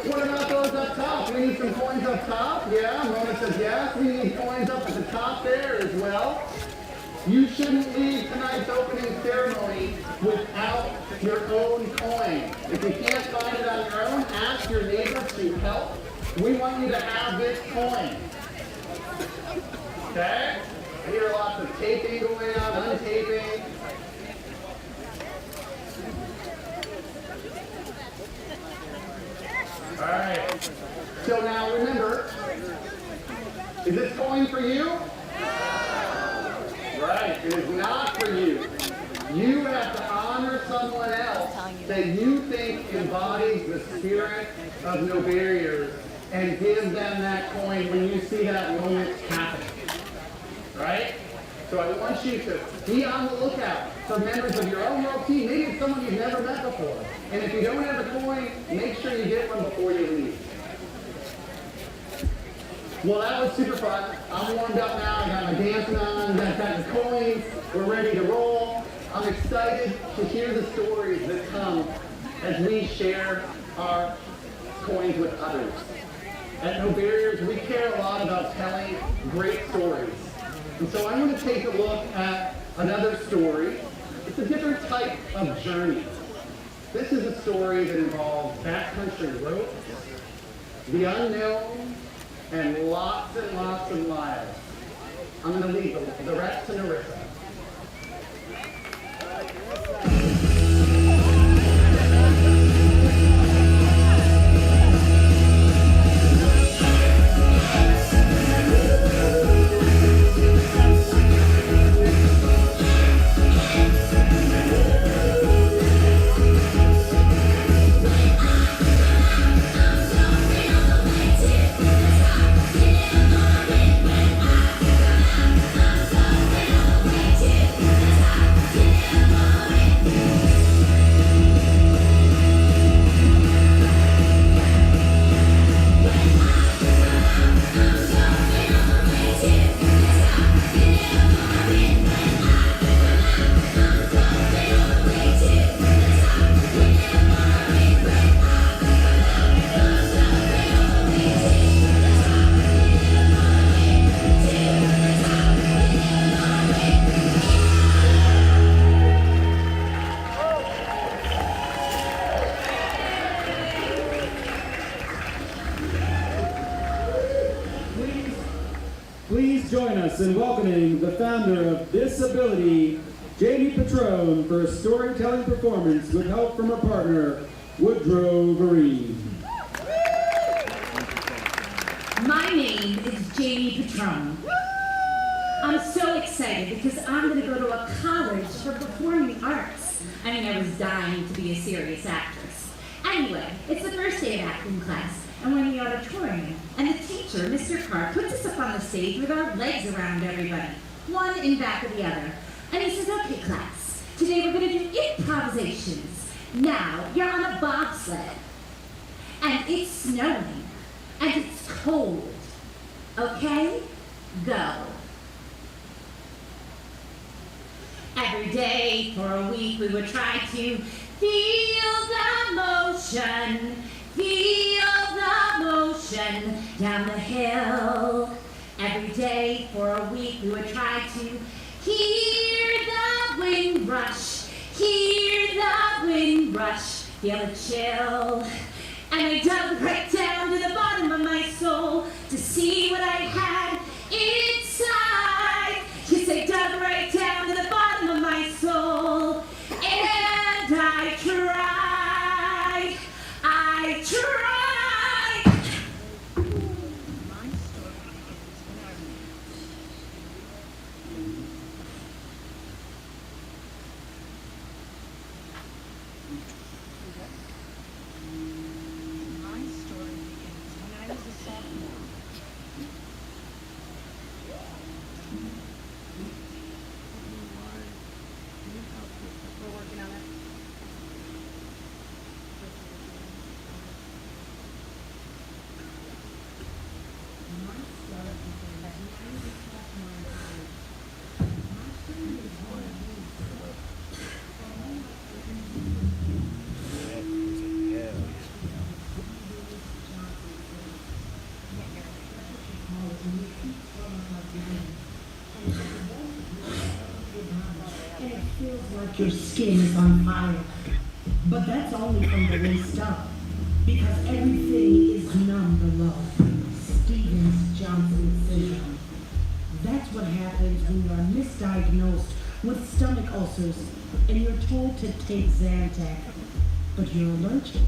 What about those up top? We need some coins up top? Yeah, Mona says yes. We need coins up at the top there as well. You shouldn't leave tonight's opening ceremony without your own coin. If you can't find it on your own, ask your neighbor to help. We want you to have this coin. Okay? I hear lots of taping going on, untaping. All right. So now remember, is this coin for you? Right, it is not for you. You have to honor someone else that you think embodies the spirit of No Barriers and give them that coin when you see that moment happen. Right? So I want you to be on the lookout for members of your own world team. Maybe it's someone you've never met before. And if you don't have a coin, make sure you get one before you leave. Well, that was super fun. I'm warmed up now. I got my dancing on. I've got the coins. We're ready to roll. I'm excited to hear the stories that come as we share our coins with others. At No Barriers, we care a lot about telling great stories. And so I want to take a look at another story. It's a different type of journey. This is a story that involves backcountry roads, the unknown, and lots of miles. I'm going to leave the rest to Narissa. Please join us in welcoming the founder of Disability, Jamie Petrone, for a storytelling performance with help from her partner, Woodrow Vereen. My name is Jamie Petrone. I'm so excited because I'm going to go to a college for performing arts. I mean, I was dying to be a serious actress. Anyway, it's the first day of acting class, and we're in the auditorium, and the teacher, Mr. Carr, puts us up on the stage with our legs around everybody, one in back of the other. And he says, okay, class, today we're going to do improvisations. Now, you're on a bobsled, and it's snowing, and it's cold. Okay? Go. Every day for a week we would try to feel the motion, down the hill. Every day for a week we would try to hear the wind rush, feel the chill. And I dug right down to the bottom of my soul to see what I had inside. Yes, I dug right down to the bottom of my soul, and I tried. And it feels like your skin is on fire. But that's only from the waist up, because everything is numb below. Stevens-Johnson syndrome. That's what happens when you are misdiagnosed with stomach ulcers and you're told to take Zantac, but you're allergic.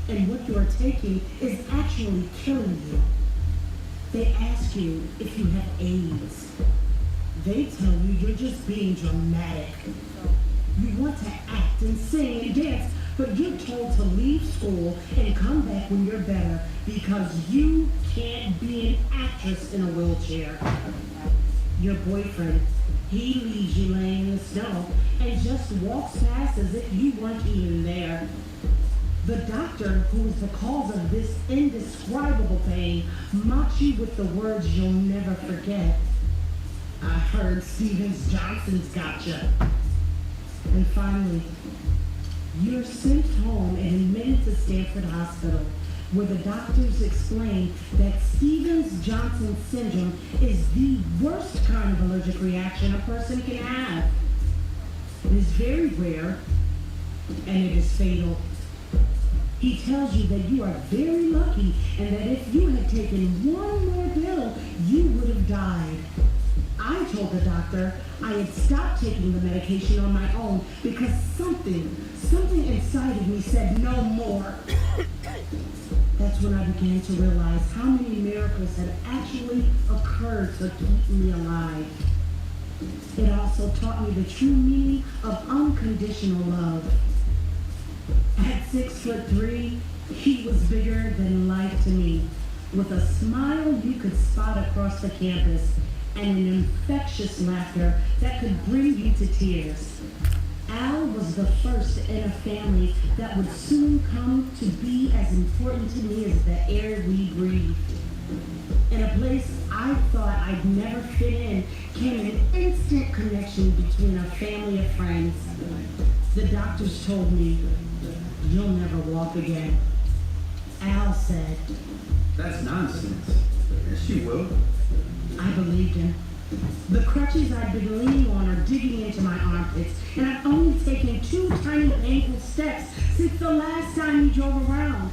And what you are taking is actually killing you. They ask you if you have AIDS. They tell you you're just being dramatic. You want to act and sing and dance, but you're told to leave school and come back when you're better because you can't be an actress in a wheelchair. Your boyfriend, he leaves you laying in the snow and just walks past as if you weren't even there. The doctor, who is the cause of this indescribable pain, mocks you with the words you'll never forget. I heard Stevens-Johnson's gotcha. And finally, you're sent home and admitted to Stanford Hospital where the doctors explain that Stevens-Johnson syndrome is the worst kind of allergic reaction a person can have. It is very rare, and it is fatal. He tells you that you are very lucky and that if you had taken one more pill, you would have died. I told the doctor I had stopped taking the medication on my own because something inside of me said no more. That's when I began to realize how many miracles had actually occurred to keep me alive. It also taught me the true meaning of unconditional love. At 6'3", he was bigger than life to me, with a smile you could spot across the campus and an infectious laughter that could bring you to tears. Al was the first in a family that would soon come to be as important to me as the air we breathed. In a place I thought I'd never fit in came an instant connection between a family of friends. The doctors told me, "You'll never walk again." Al said, "That's nonsense." Yes, you will. I believed him. The crutches I'd been leaning on are digging into my armpits, and I've only taken 2 tiny painful steps since the last time he drove around.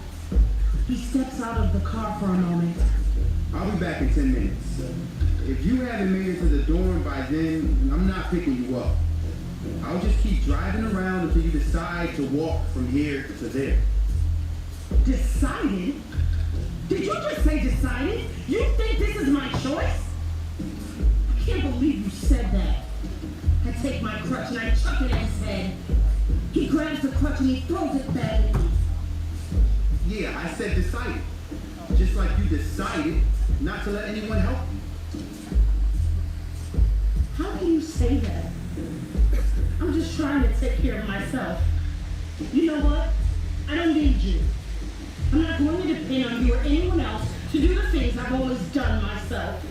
He steps out of the car for a moment. "I'll be back in 10 minutes. If you haven't made it to the dorm by then, I'm not picking you up. I'll just keep driving around until you decide to walk from here to there." Decided? Did you just say decided? You think this is my choice? I can't believe you said that. I take my crutch and I chuck it at his head. He grabs the crutch and he throws it back at me. Yeah, I said decided. Just like you decided not to let anyone help you. How can you say that? I'm just trying to take care of myself. You know what? I don't need you. I'm not going to depend on you or anyone else to do the things I've always done myself.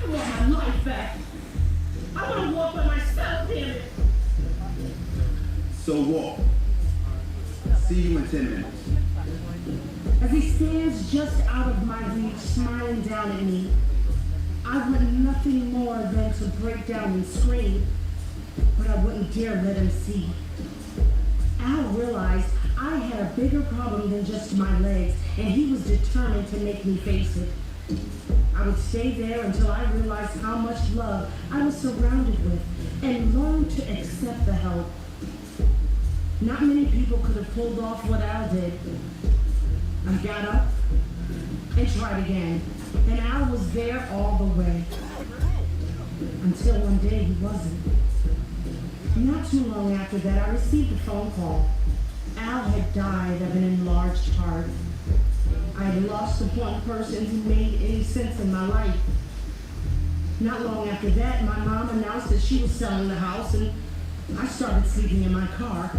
I want my life back. I want to walk by myself, damn it. So walk. See you in 10 minutes. As he stands just out of my reach, smiling down at me, I want nothing more than to break down and scream, but I wouldn't dare let him see. Al realized I had a bigger problem than just my legs, and he was determined to make me face it. I would stay there until I realized how much love I was surrounded with and learned to accept the help. Not many people could have pulled off what Al did. I got up and tried again, and Al was there all the way. Until one day he wasn't. Not too long after that, I received a phone call. Al had died of an enlarged heart. I had lost the one person who made any sense in my life. Not long after that, my mom announced that she was selling the house, and I started sleeping in my car.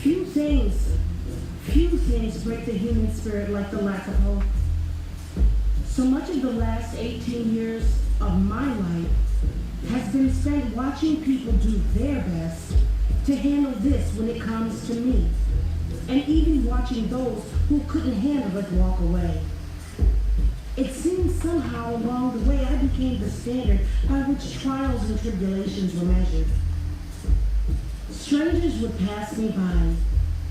Few things break the human spirit like the lack of hope. So much of the last 18 years of my life has been spent watching people do their best to handle this when it comes to me, and even watching those who couldn't handle it walk away. It seems somehow along the way I became the standard by which trials and tribulations were measured. Strangers would pass me by,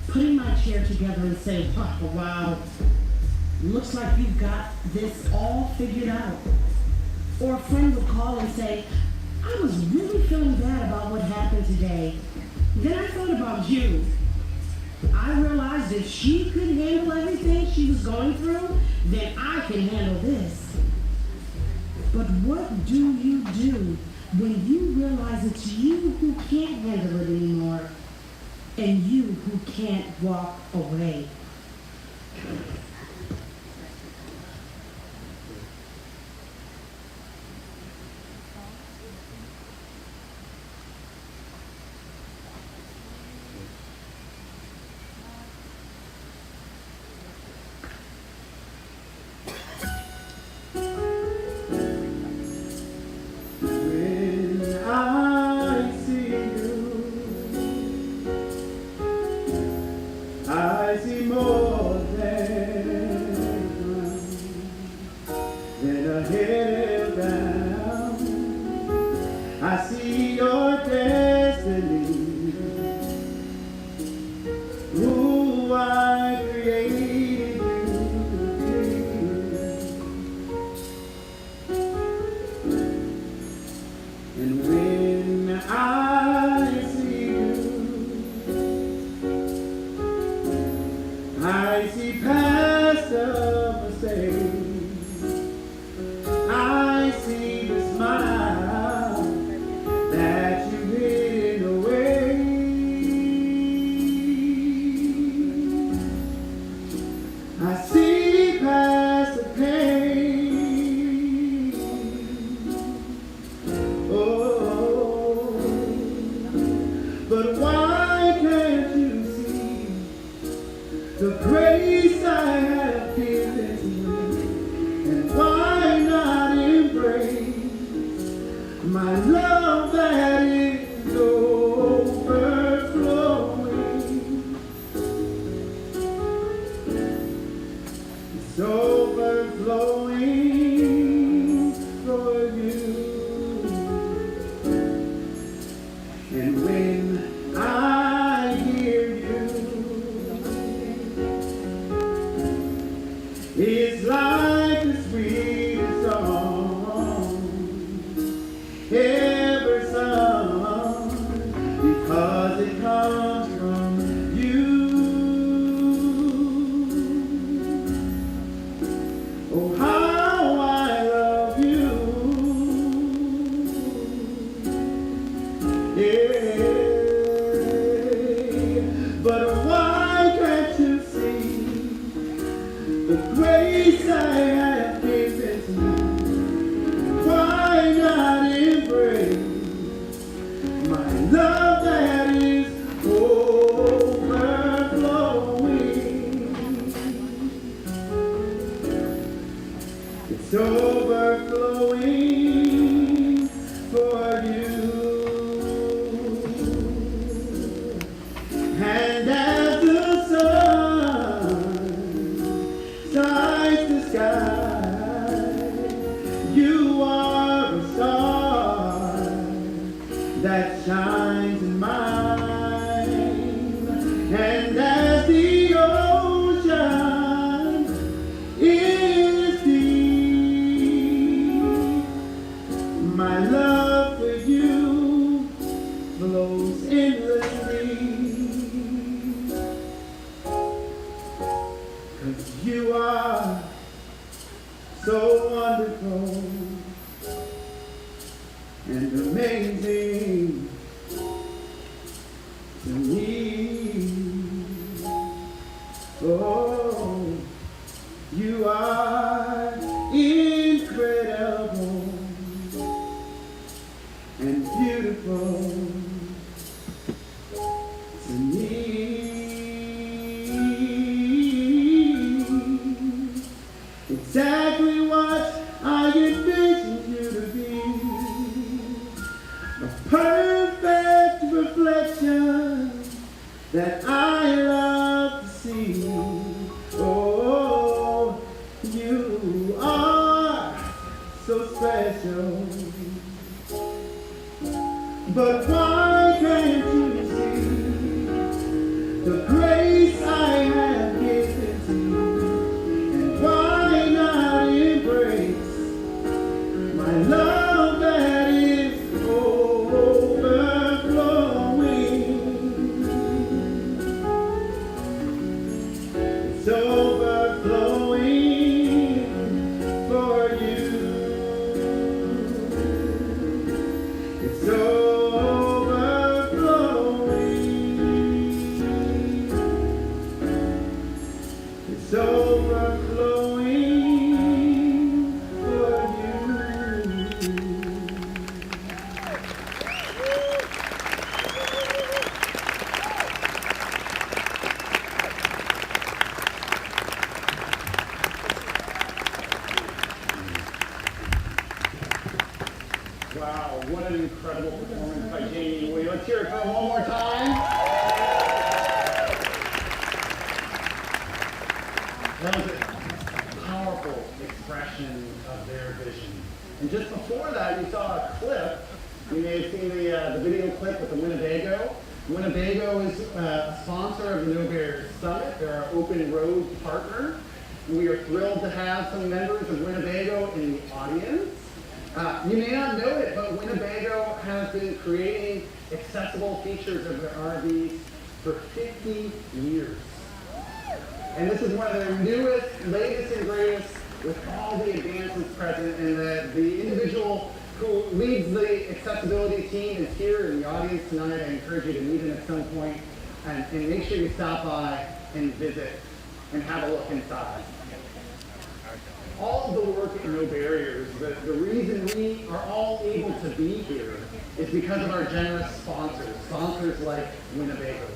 putting my chair together and say, "Oh, wow, looks like you've got this all figured out." Or a friend would call and say, "I was really feeling bad about what happened today. Then I thought about you. I realized if she could handle everything she was going through, then I can handle this." But what do you do when you realize it's you who can't handle it anymore, and you who can't walk away? I see more head down. I see your destiny. Who I created you to be. And when I see you, I see past the mistakes. I see the smile that you hid away. I see past the pain. Oh, but why can't you see the grace I have given you? And why not embrace my love that is overflowing? It's overflowing for you. And when I hear you, it's like the sweetest song ever sung, because it comes from you. Oh, how I love you. Yeah. But why can't you see the grace I have given to you? Why not embrace my love that is overflowing? It's overflowing for you. And as the sun shines the sky, you are a star that shines in mine. And as the ocean is deep, my love for you flows endlessly. 'Cause you are so wonderful and amazing to me. Oh, you are incredible and beautiful to me. Exactly what I envisioned you to be. A perfect reflection that I love to see. Oh, you are so special. But why can't you see the grace I have given to you? And why not embrace my love that is overflowing? It's overflowing for you. It's It's overflowing for you. Wow, what an incredible performance by Jamie Lee. Let's hear it for her one more time. That was a powerful expression of the their vision. And just before that, you saw a clip. You may have seen the video clip with the Winnebago. Winnebago is a sponsor of the No Barriers Summit. They're our open road partner. We are thrilled to have some members of Winnebago in the audience. You may not know it, but Winnebago has been creating accessible features of their RVs for 50 years. And this is one of their newest, latest, and greatest with all the advances present. And the individual who leads the accessibility team is here in the audience tonight. I encourage you to meet him at some point and make sure you stop by and visit and have a look inside. All of the work at No Barriers, the reason we are all able to be here is because of our generous sponsors like Winnebago.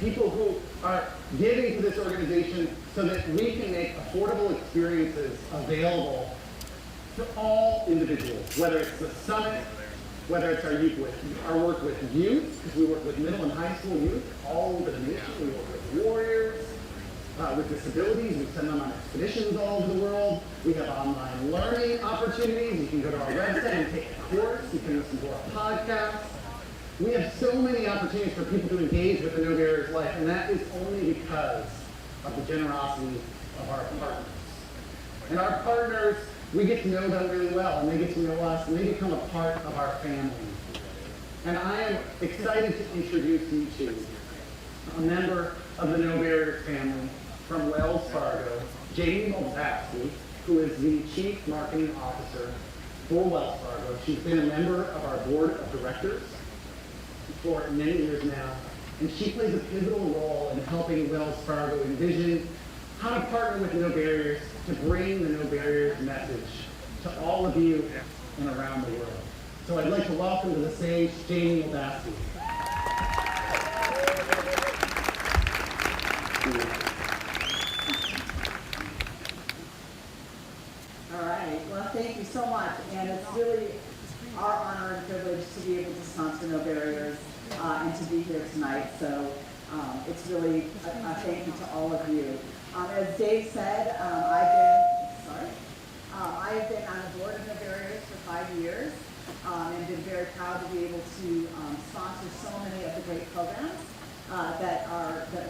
People who are giving to this organization so that we can make affordable experiences available for all individuals, whether it's the summit, whether it's our work with youth, because we work with middle and high school youth all over the nation. We work with warriors, with disabilities. We send them on expeditions all over the world. We have online learning opportunities. You can go to our website and take a course. You can listen to our podcast. We have so many opportunities for people to engage with the No Barriers life, and that is only because of the generosity of our partners. And our partners, we get to know them really well, and they get to know us, and they become a part of our family. And I am excited to introduce you to a member of the No Barriers family from Wells Fargo, Jamie Moldavsky, who is the Chief Marketing Officer for Wells Fargo. She's been a member of our board of directors for many years now, and she plays a pivotal role in helping Wells Fargo envision how to partner with No Barriers to bring the No Barriers message to all of you and around the world. So I'd like to welcome to the stage Jamie Moldavsky. All right, well, thank you so much, and it's really our honor and privilege to be able to sponsor No Barriers and to be here tonight, so it's really a thank you to all of you. As Dave said, I have been on the board of No Barriers for 5 years and been very proud to be able to sponsor so many of the great programs that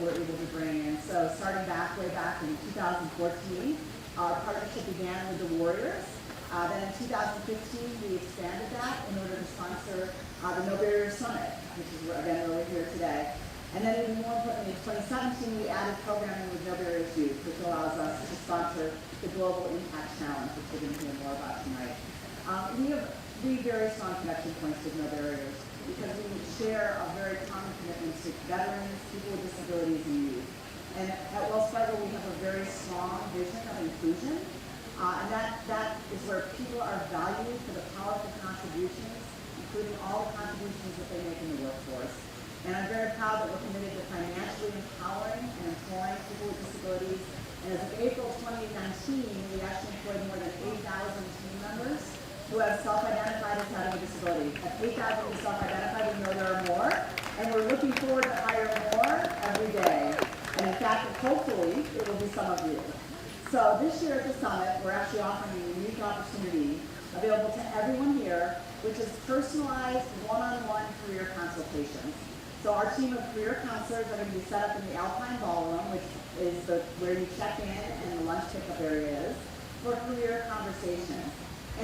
we're able to bring in. So starting way back in 2014, our partnership began with the Warriors. Then in 2015, we expanded that in order to sponsor the No Barriers Summit, which is, again, where we're here today. And then even more importantly, in 2017, we added programming with No Barriers Youth, which allows us to sponsor the Global Impact Challenge, which we're going to hear more about tonight. We have 3 very strong connection points with No Barriers because we share a very common commitment to veterans, people with disabilities, and youth. And at Wells Fargo, we have a very strong vision of inclusion. And that is where people are valued for the powerful contributions, including all the contributions that they make in the workforce. And I'm very proud that we're committed to financially empowering and employing people with disabilities. And as of April 2019, we actually employed more than 8,000 team members who have self-identified as having a disability. At 8,000 who self-identified, we know there are more. And we're looking forward to hire more every day. And in fact, hopefully, it will be some of you. So this year at the Summit, we're actually offering a unique opportunity available to everyone here, which is personalized one-on-one career consultations. So our team of career counselors are going to be set up in the Alpine Ballroom, which is where you check in and the lunch pickup area is, for career conversations.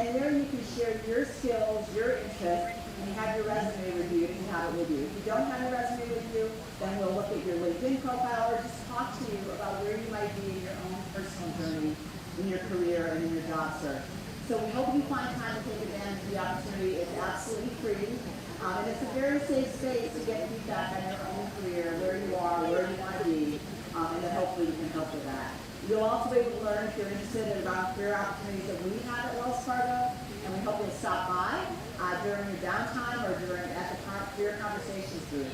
And there you can share your skills, your interests, and you have your resume reviewed if you have it with you. If you don't have your resume with you, then we'll look at your LinkedIn profile or just talk to you about where you might be in your own personal journey, in your career, and in your job search. So we hope you find time to take advantage of the opportunity. It's absolutely free. And it's a very safe space to get feedback on your own career, where you are, where you want to be, and then hopefully we can help with that. You'll also be able to learn if you're interested in about career opportunities that we have at Wells Fargo, and we hope you'll stop by during your downtime or at the career conversations group.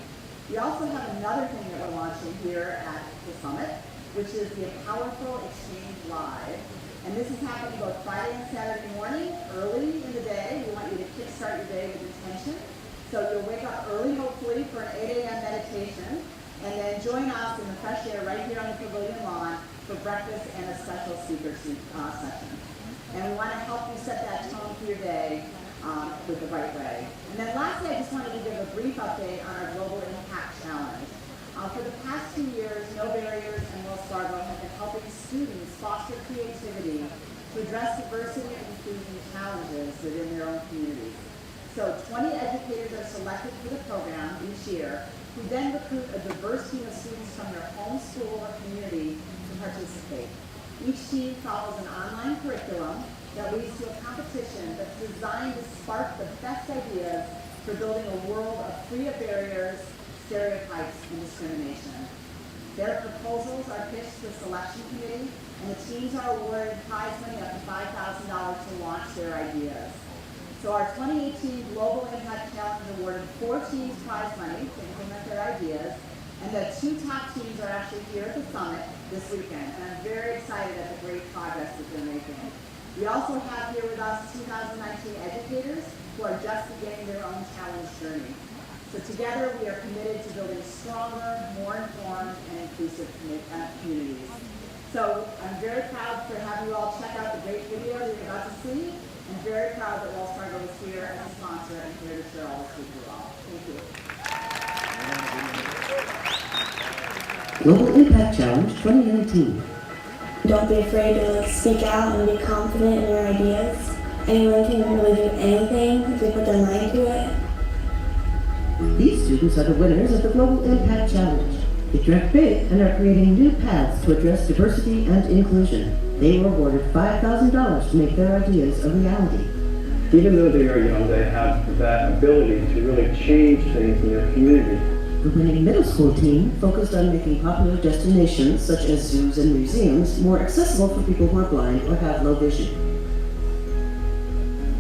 We also have another thing that we're launching here at the Summit, which is the Powerful Exchange Live. And this is happening both Friday and Saturday morning, early in the day. We want you to kickstart your day with intention. So you'll wake up early, hopefully, for an 8 a.m. meditation, and then join us in the fresh air right here on the pavilion lawn for breakfast and a special speaker session. And we want to help you set that tone for your day with the right way. And then lastly, I just wanted to give a brief update on our Global Impact Challenge. For the past 2 years, No Barriers and Wells Fargo have been helping students foster creativity to address diversity and inclusion challenges within their own communities. So 20 educators are selected for the program each year, who then recruit a diverse team of students from their home school or community to participate. Each team follows an online curriculum that leads to a competition that's designed to spark the best ideas for building a world of free of barriers, stereotypes, and discrimination. Their proposals are pitched to the selection committee, and the teams are awarded prize money up to $5,000 to launch their ideas. So our 2018 Global Impact Challenge awarded 4 teams prize money to implement their ideas, and the 2 top teams are actually here at the summit this weekend, and I'm very excited at the great progress that they're making. We also have here with us 2019 educators who are just beginning their own challenge journey. So together we are committed to building stronger, more informed, and inclusive communities. So I'm very proud to have you all check out the great video that you're about to see, and very proud that Wells Fargo is here as a sponsor and here to share all this with you all. Thank you. Global Impact Challenge 2019. Don't be afraid to speak out and be confident in your ideas. Anyone can really do anything if they put their mind to it. These students are the winners of the Global Impact Challenge. They dreamt big and are creating new paths to address diversity and inclusion. They were awarded $5,000 to make their ideas a reality. Even though they are young, they have that ability to really change things in their community. The winning middle school team focused on making popular destinations such as zoos and museums more accessible for people who are blind or have low vision.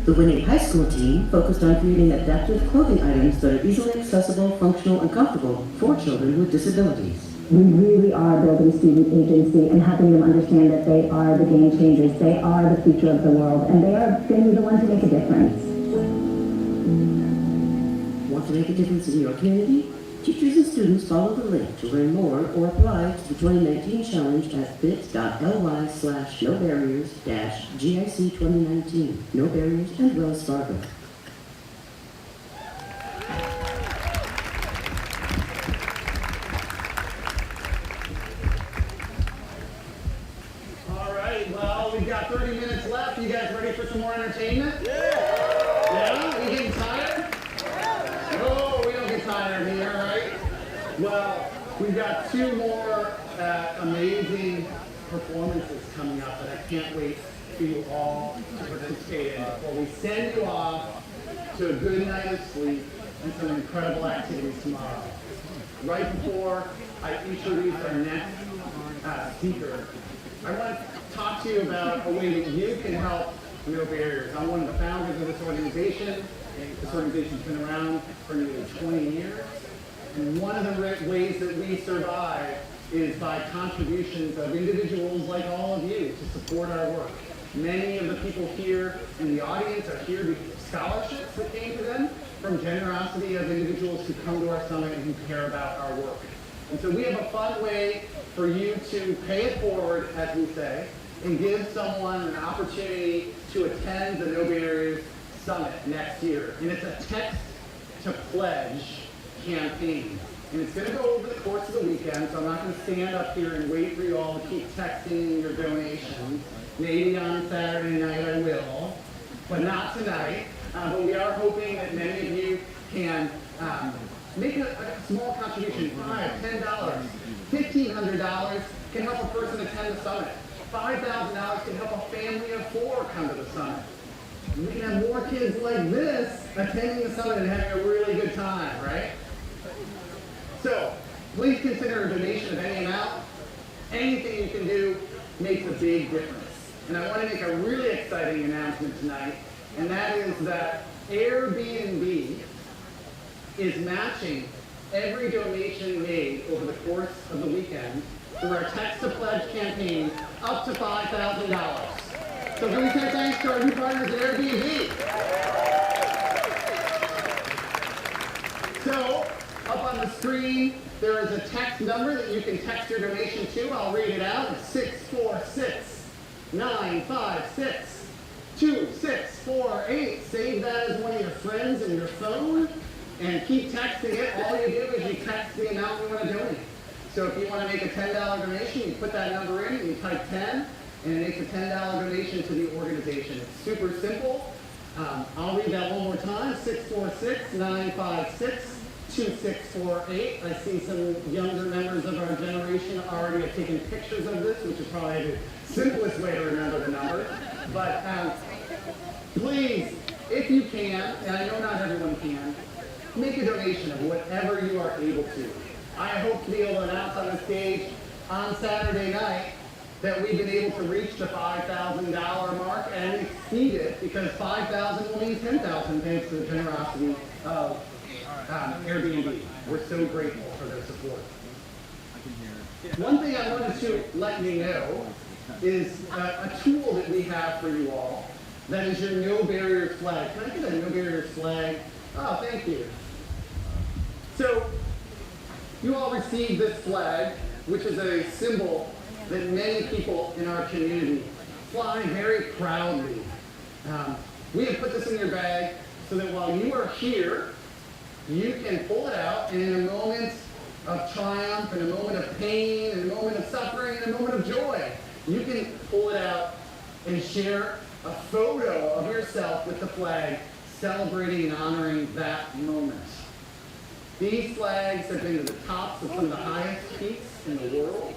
The winning high school team focused on creating adaptive clothing items that are easily accessible, functional, and comfortable for children with disabilities. We really are building student agency and helping them understand that they are the game changers, they are the future of the world, and they are going to be the ones to make a difference. Want to make a difference in your community? Teachers and students follow the link to learn more or apply to the 2019 challenge at bit.ly/nobarriers-GIC 2019. No Barriers and Wells Fargo. All right, well, we've got 30 minutes left. You guys ready for some more entertainment? Yeah! Yeah? You getting tired? No, we don't get tired here, right? Well, we've got 2 more amazing performances coming up that I can't wait for you all to participate in before we send you off to a good night of sleep and some incredible activities tomorrow. Right before I introduce our next speaker, I want to talk to you about a way that you can help No Barriers. I'm one of the founders of this organization. This organization's been around for nearly 20 years. And one of the ways that we survive is by contributions of individuals like all of you to support our work. Many of the people here in the audience are here because of scholarships that came to them from generosity of individuals who come to our summit and who care about our work. And so we have a fun way for you to pay it forward, as we say, and give someone an opportunity to attend the No Barriers Summit next year. And it's a text to pledge campaign. And it's going to go over the course of the weekend, so I'm not going to stand up here and wait for you all to keep texting your donations. Maybe on Saturday night I will, but not tonight. But we are hoping that many of you can make a small contribution, $5, $10, $1,500 can help a person attend the summit. $5,000 can help a family of 4 come to the summit. We can have more kids like this attending the summit and having a really good time, right? So, please consider a donation of any amount. Anything you can do makes a big difference. And I want to make a really exciting announcement tonight, and that is that Airbnb is matching every donation made over the course of the weekend through our Text to Pledge campaign up to $5,000. So can we say thanks to our new partners at Airbnb? So, up on the screen, there is a text number that you can text your donation to. I'll read it out. It's 646-956. 648. Save that as one of your friends in your phone and keep texting it. All you do is you text the amount you want to donate. So if you want to make a $10 donation, you put that number in and you type 10, and it makes a $10 donation to the organization. It's super simple. I'll read that one more time, 646-956-2648. I see some younger members of our generation already have taken pictures of this, which is probably the simplest way to remember the number. But please, if you can, and I know not everyone can, make a donation of whatever you are able to. I hope to be able to announce on the stage on Saturday night that we've been able to reach the $5,000 mark and exceed it, because 5,000 will mean 10,000 thanks to the generosity of Airbnb. We're so grateful for their support. One thing I wanted to let you know is a tool that we have for you all. That is your No Barriers flag. Can I get a No Barriers flag? Oh, thank you. So, you all received this flag, which is a symbol that many people in our community fly very proudly. We have put this in your bag so that while you are here, you can pull it out, and in a moment of triumph, in a moment of pain, in a moment of suffering, in a moment of joy, you can pull it out and share a photo of yourself with the flag, celebrating and honoring that moment. These flags have been to the tops of some of the highest peaks in the world.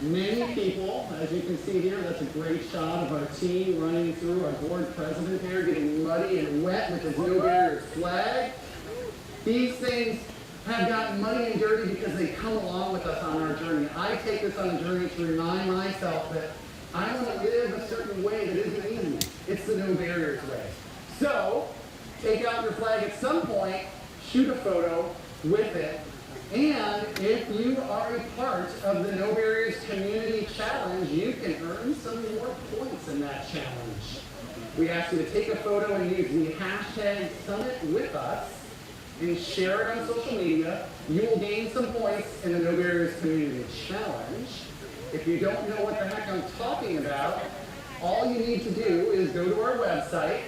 Many people, as you can see here, that's a great shot of our team running through, our board president here, getting muddy and wet with his No Barriers flag. These things have gotten muddy and dirty because they come along with us on our journey. I take this on a journey to remind myself that I want to live a certain way that isn't easy. It's the No Barriers way. So, take out your flag at some point, shoot a photo with it, and if you are a part of the No Barriers Community Challenge, you can earn some more points in that challenge. We ask you to take a photo and use the hashtag Summit with us and share it on social media. You will gain some points in the No Barriers Community Challenge. If you don't know what the heck I'm talking about, all you need to do is go to our website,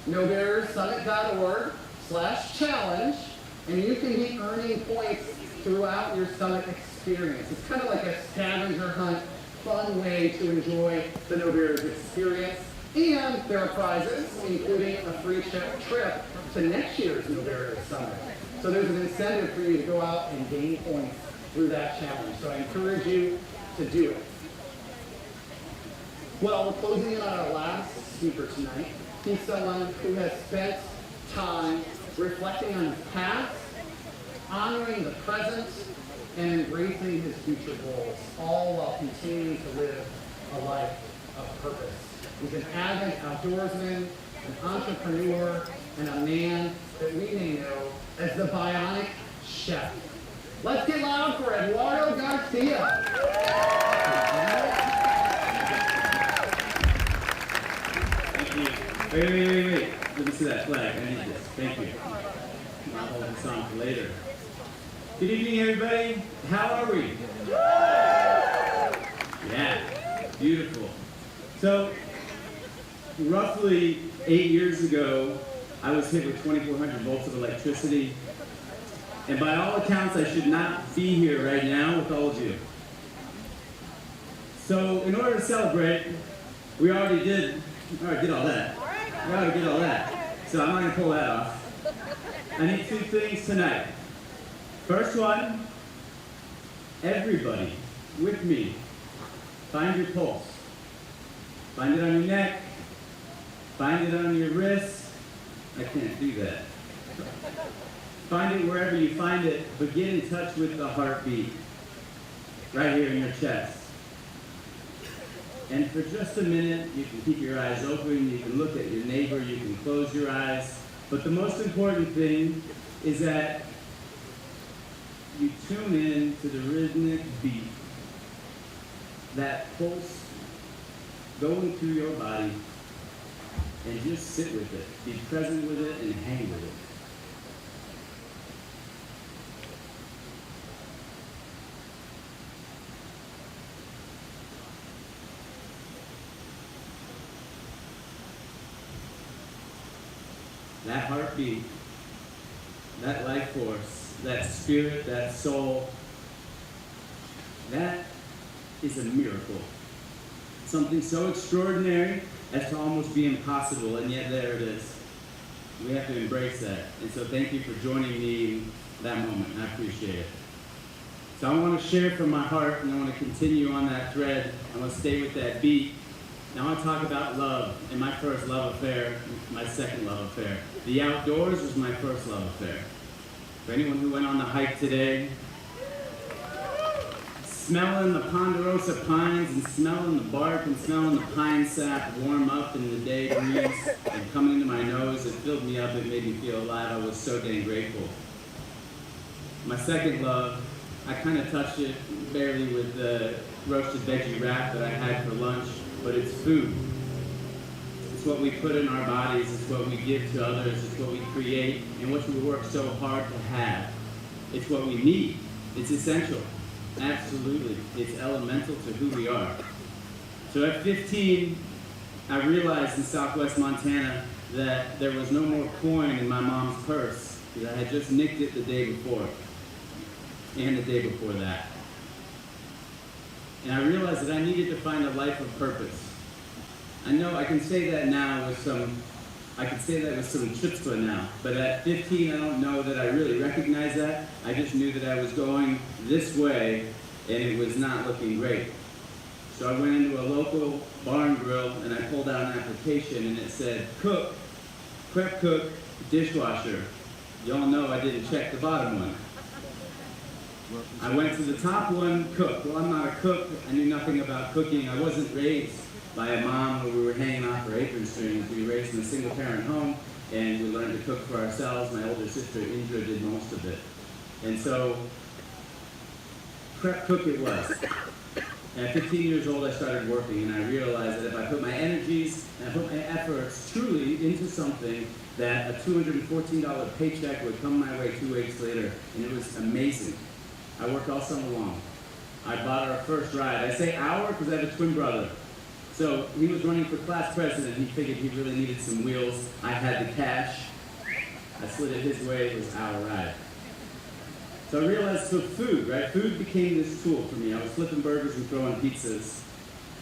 nobarriersummit.org/challenge, and you can be earning points throughout your summit experience. It's kind of like a scavenger hunt, fun way to enjoy the No Barriers experience. And there are prizes, including a free trip to next year's No Barriers Summit. So there's an incentive for you to go out and gain points through that challenge. So I encourage you to do it. Well, we're closing in on our last speaker tonight. He's someone who has spent time reflecting on his past, honoring the present, and embracing his future goals, all while continuing to live a life of purpose. He's an avid outdoorsman, an entrepreneur, and a man that we may know as the Bionic Chef. Let's get loud for Eduardo Garcia. Thank you. Wait. Let me see that flag. I need this. Thank you. I'll hold this on for later. Good evening, everybody. How are we? Yeah, beautiful. So, roughly 8 years ago, I was hit with 2,400 volts of electricity. And by all accounts, I should not be here right now with all of you. So, in order to celebrate, we already did all that. So I'm not going to pull that off. I need two things tonight. First one, everybody with me, find your pulse. Find it on your neck. Find it on your wrist. I can't do that. Find it wherever you find it, but get in touch with the heartbeat. Right here in your chest. And for just a minute, you can keep your eyes open, you can look at your neighbor, you can close your eyes. But the most important thing is that you tune in to the rhythmic beat, that pulse going through your body, and just sit with it. Be present with it and hang with it. that heartbeat, that life force, that spirit, that soul, that is a miracle. Something so extraordinary as to almost be impossible, and yet there it is. We have to embrace that. And so thank you for joining me in that moment. I appreciate it. So I want to share from my heart, and I want to continue on that thread. I want to stay with that beat. Now I want to talk about love, and my first love affair, my second love affair. The outdoors was my first love affair. For anyone who went on the hike today, smelling the ponderosa pines and smelling the bark and smelling the pine sap warm up in the day breeze and coming into my nose, it filled me up, it made me feel alive. I was so dang grateful. My second love, I kind of touched it barely with the roasted veggie wrap that I had for lunch, but it's food. It's what we put in our bodies, it's what we give to others, it's what we create, and what we work so hard to have. It's what we need. It's essential. Absolutely. It's elemental to who we are. So at 15, I realized in Southwest Montana that there was no more coin in my mom's purse because I had just nicked it the day before and the day before that. And I realized that I needed to find a life of purpose. I know I can say that now with some chutzpah now, but at 15 I don't know that I really recognized that. I just knew that I was going this way and it was not looking great. So I went into a local barn grill and I pulled out an application and it said cook, prep cook, dishwasher. Y'all know I didn't check the bottom one. I went to the top one, cook. Well, I'm not a cook. I knew nothing about cooking. I wasn't raised by a mom where we were hanging off her apron strings. We were raised in a single parent home and we learned to cook for ourselves. My older sister Indra did most of it. And so, prep cook it was. And at 15 years old I started working and I realized that if I put my energies and I put my efforts truly into something, that a $214 paycheck would come my way 2 weeks later, and it was amazing. I worked all summer long. I bought our first ride. I say our because I have a twin brother. So he was running for class president. He figured he really needed some wheels. I had the cash. I slid it his way. It was our ride. So I realized, so food, right? Food became this tool for me. I was flipping burgers and throwing pizzas.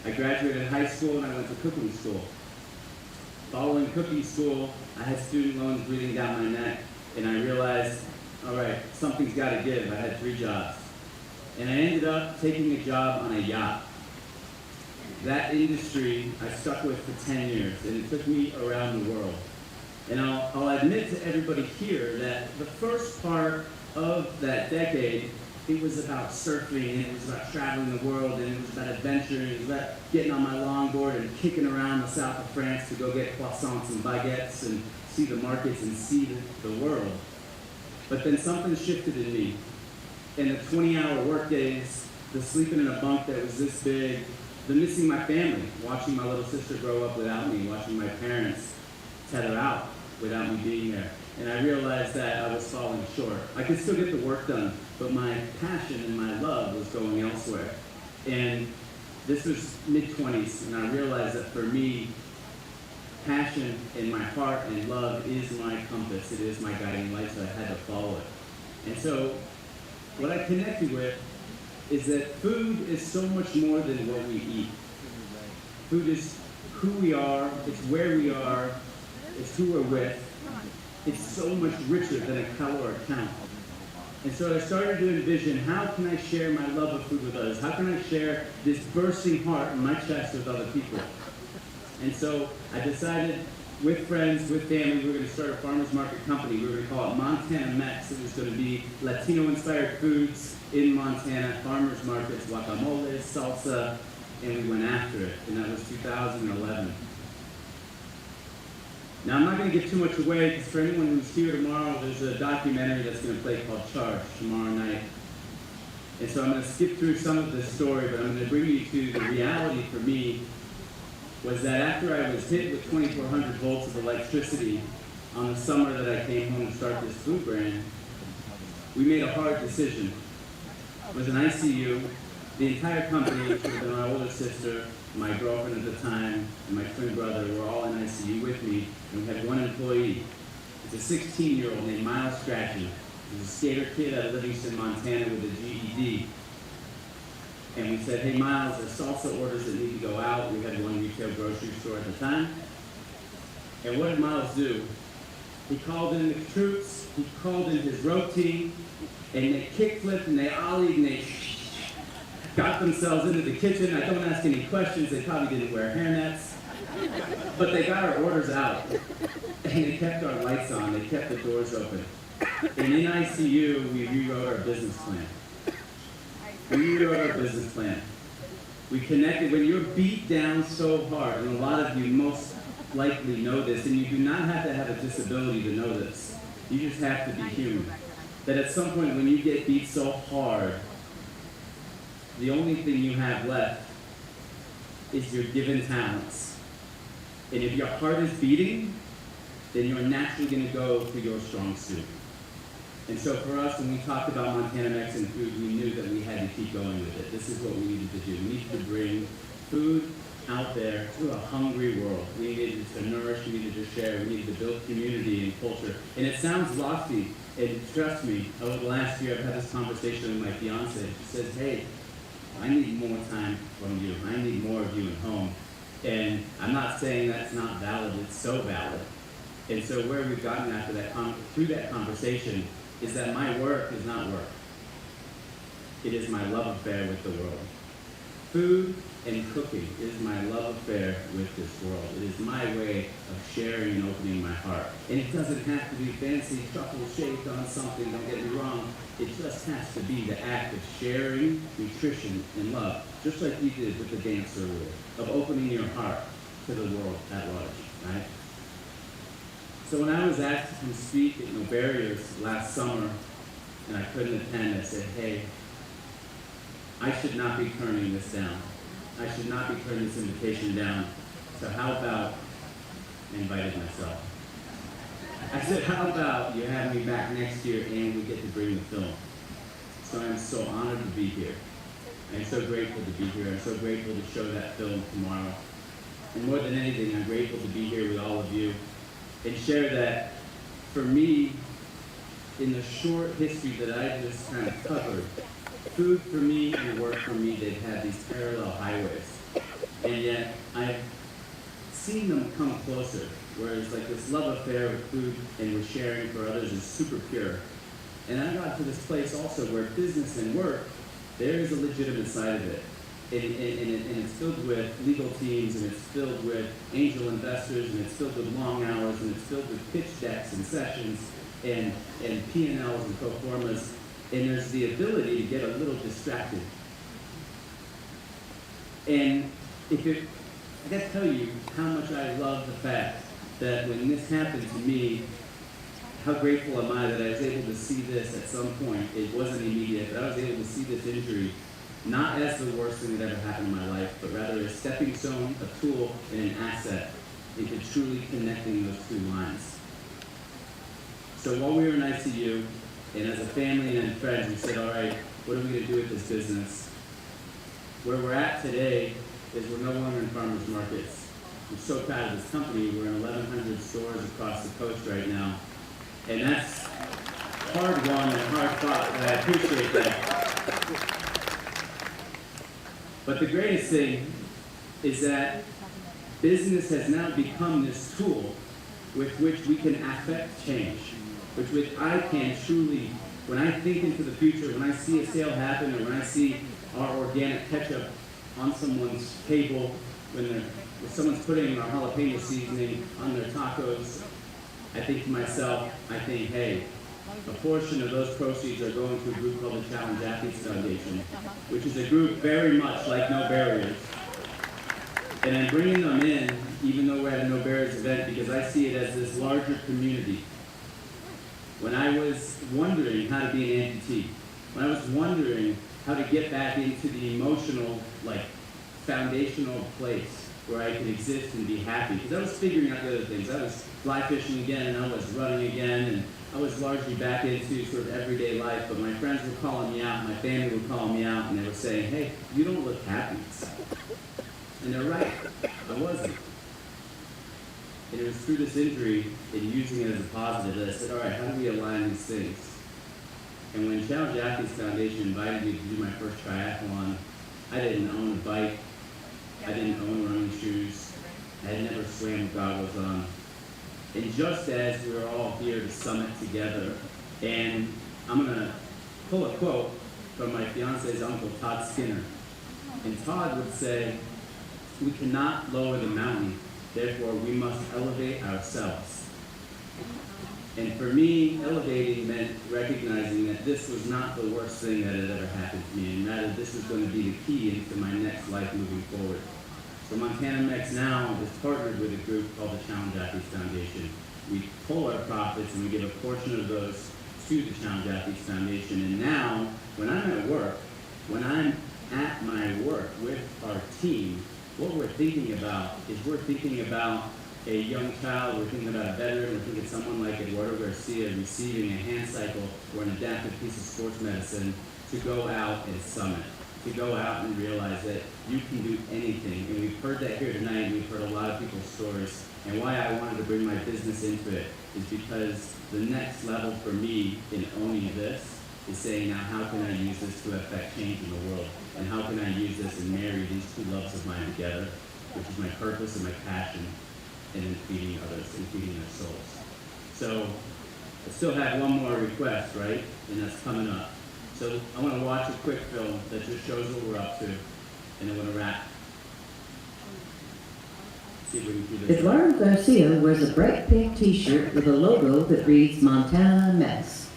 I graduated high school and I went to cooking school. Following cooking school, I had student loans breathing down my neck. And I realized, all right, something's got to give. I had 3 jobs. And I ended up taking a job on a yacht. That industry I stuck with for 10 years, and it took me around the world. And I'll admit to everybody here that the first part of that decade, it was about surfing, and it was about traveling the world, and it was about adventure, and it was about getting on my longboard and kicking around the south of France to go get croissants and baguettes and see the markets and see the world. But then something shifted in me. And the 20-hour work days, the sleeping in a bunk that was this big, the missing my family, watching my little sister grow up without me, watching my parents tether out without me being there. And I realized that I was falling short. I could still get the work done, but my passion and my love was going elsewhere. And this was mid-20s, and I realized that for me, passion in my heart and love is my compass. It is my guiding light, so I had to follow it. And so what I connected with is that food is so much more than what we eat. Food is who we are, it's where we are, it's who we're with. It's so much richer than a calorie count. And so I started to envision, how can I share my love of food with others? How can I share this bursting heart in my chest with other people? And so I decided, with friends, with family, we were going to start a farmer's market company. We were going to call it Montana Mex. It was going to be Latino-inspired foods in Montana, farmers markets, guacamole, salsa, and we went after it. And that was 2011. Now, I'm not going to give too much away, because for anyone who's here tomorrow, there's a documentary that's going to play called Charge tomorrow night. And so I'm going to skip through some of this story, but I'm going to bring you to the reality for me was that after I was hit with 2,400 volts of electricity on the summer that I came home to start this food brand, we made a hard decision. It was an ICU. The entire company, which would have been my older sister, my girlfriend at the time, and my twin brother were all in ICU with me, and we had one employee. It's a 16-year-old named Miles Strachey. He's a skater kid out of Livingston, Montana with a GED. And we said, hey Miles, there's salsa orders that need to go out. We had one retail grocery store at the time. And what did Miles do? He called in the troops, he called in his rope team, and they kickflipped and they ollied and they got themselves into the kitchen. I don't ask any questions, they probably didn't wear hairnets. But they got our orders out, and they kept our lights on, they kept the doors open. And in ICU, we rewrote our business plan. We rewrote our business plan. We connected. When you're beat down so hard, and a lot of you most likely know this, and you do not have to have a disability to know this. You just have to be human. That at some point when you get beat so hard, the only thing you have left is your given talents. And if your heart is beating, then you're naturally going to go to your strong suit. And so for us, when we talked about Montana Mexican food, we knew that we had to keep going with it. This is what we needed to do. We needed to bring food out there to a hungry world. We needed to nourish, we needed to share, we needed to build community and culture. And it sounds lofty, and trust me, over the last year I've had this conversation with my fiance. She says, hey, I need more time from you. I need more of you at home. And I'm not saying that's not valid, it's so valid. And so where we've gotten after that, through that conversation, is that my work is not work. It is my love affair with the world. Food and cooking is my love affair with this world. It is my way of sharing and opening my heart. And it doesn't have to be fancy, truffle shaped on something, don't get me wrong. It just has to be the act of sharing nutrition and love, just like you did with the dance earlier, of opening your heart to the world at large, right? So when I was asked to come speak at No Barriers last summer, and I couldn't attend, I said, hey, I should not be turning this down. I should not be turning this invitation down. So how about, I invited myself. I said, how about you have me back next year and we get to bring the film. So I'm so honored to be here. I'm so grateful to be here. I'm so grateful to show that film tomorrow. And more than anything, I'm grateful to be here with all of you and share that for me, in the short history that I just kind of covered, food for me and work for me, they've had these parallel highways. And yet, I've seen them come closer, whereas like this love affair with food and with sharing for others is super pure. And I got to this place also where business and work, there is a legitimate side of it. And it's filled with legal teams, and it's filled with angel investors, and it's filled with long hours, and it's filled with pitch decks and sessions, and P&Ls and pro formas. And there's the ability to get a little distracted. And I gotta tell you how much I love the fact that when this happened to me, how grateful am I that I was able to see this at some point. It wasn't immediate, but I was able to see this injury not as the worst thing that ever happened in my life, but rather a stepping stone, a tool, and an asset into truly connecting those two lines. So while we were in ICU, and as a family and friends, we said, all right, what are we going to do with this business? Where we're at today is we're no longer in farmers markets. I'm so proud of this company. We're in 1,100 stores across the coast right now. And that's hard won and hard fought, and I appreciate that. But the greatest thing is that business has now become this tool with which we can affect change, with which I can truly, when I think into the future, when I see a sale happen, or when I see our organic ketchup on someone's table, when someone's putting our jalapeno seasoning on their tacos, I think to myself, hey, a portion of those proceeds are going to a group called the Challenge Athletes Foundation, which is a group very much like No Barriers. And I'm bringing them in, even though we're at a No Barriers event, because I see it as this larger community. When I was wondering how to be an amputee, when I was wondering how to get back into the emotional, foundational place where I could exist and be happy, because I was figuring out the other things. I was fly fishing again, and I was running again, and I was largely back into sort of everyday life, but my friends were calling me out, my family were calling me out, and they were saying, hey, you don't look happy. And they're right, I wasn't. And it was through this injury and using it as a positive that I said, all right, how do we align these things? And when Challenge Athletes Foundation invited me to do my first triathlon, I didn't own a bike, I didn't own running shoes, I had never swam with goggles on. And just as we were all here to summit together, and I'm gonna pull a quote from my fiance's uncle, Todd Skinner. And Todd would say, we cannot lower the mountain, therefore we must elevate ourselves. And for me, elevating meant recognizing that this was not the worst thing that had ever happened to me, and rather this was going to be the key into my next life moving forward. So Montana Mex now is partnered with a group called the Challenge Athletes Foundation. We pull our profits and we give a portion of those to the Challenge Athletes Foundation. And now, when I'm at work, when I'm at my work with our team, what we're thinking about is we're thinking about a young child, we're thinking about a veteran, we're thinking someone like Eduardo Garcia receiving a hand cycle or an adaptive piece of sports medicine to go out and summit, to go out and realize that you can do anything. And we've heard that here tonight, and we've heard a lot of people's stories. And why I wanted to bring my business into it is because the next level for me in owning this is saying, now how can I use this to affect change in the world? And how can I use this and marry these two loves of mine together, which is my purpose and my passion, and in feeding others and feeding their souls. So I still have one more request, right? And that's coming up. So I want to watch a quick film that just shows what we're up to, and then we're going to wrap. See if we can do this. Eduardo Garcia wears a bright pink t-shirt with a logo that reads Montana Mex.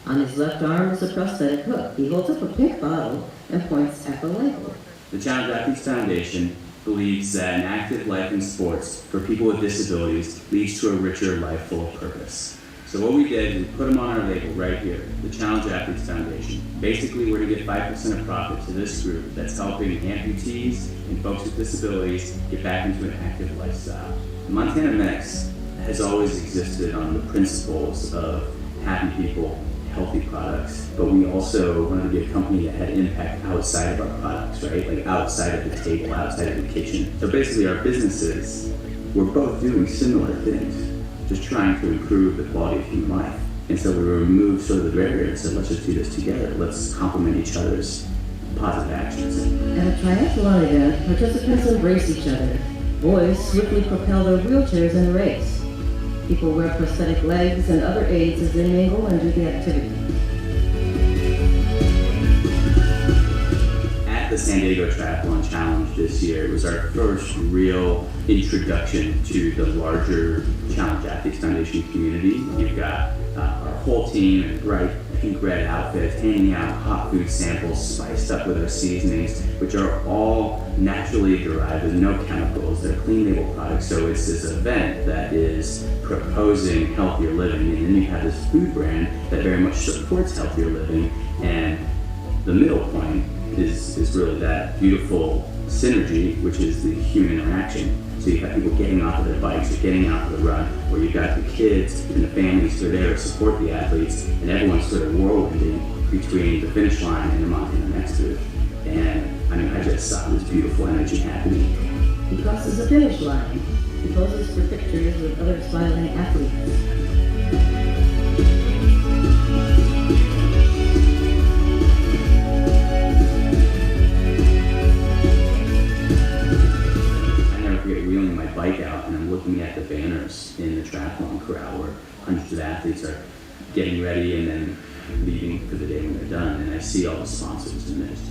On his left arm is a prosthetic hook. He holds up a pink bottle and points at the label. The Challenge Athletes Foundation believes that an active life in sports for people with disabilities leads to a richer life full of purpose. So what we did, we put them on our label right here, the Challenge Athletes Foundation. Basically, we're going to give 5% of profit to this group that's helping amputees and folks with disabilities get back into an active lifestyle. Montana Mex has always existed on the principles of happy people, healthy products, but we also wanted to be a company that had impact outside of our products, right? Like outside of the table, outside of the kitchen. So basically our businesses, we're both doing similar things, just trying to improve the quality of human life. And so we removed sort of the barrier and said, let's just do this together. Let's complement each other's positive actions. At a triathlon event, participants embrace each other. Boys swiftly propel their wheelchairs in the race. People wear prosthetic legs and other aids as they mingle and do the activity. At the San Diego Triathlon Challenge this year, it was our first real introduction to the larger Challenge Athletes Foundation community. You've got our whole team in bright pink red outfits, handing out hot food samples spiced up with our seasonings, which are all naturally derived with no chemicals. They're clean label products. So it's this event that is proposing healthier living, and then you have this food brand that very much supports healthier living, and the middle point is really that beautiful synergy, which is the human interaction. So you've got people getting off of their bikes or getting out of the run, or you've got the kids and the families who are there to support the athletes, and everyone's sort of whirlwinding between the finish line and the Montana Mex booth. And I mean, I just saw this beautiful energy happening. He crosses the finish line. He poses for pictures with other smiling athletes. Wheeling my bike out, and I'm looking at the banners in the triathlon corral where hundreds of athletes are getting ready and then leaving for the day when they're done. And I see all the sponsors, and there's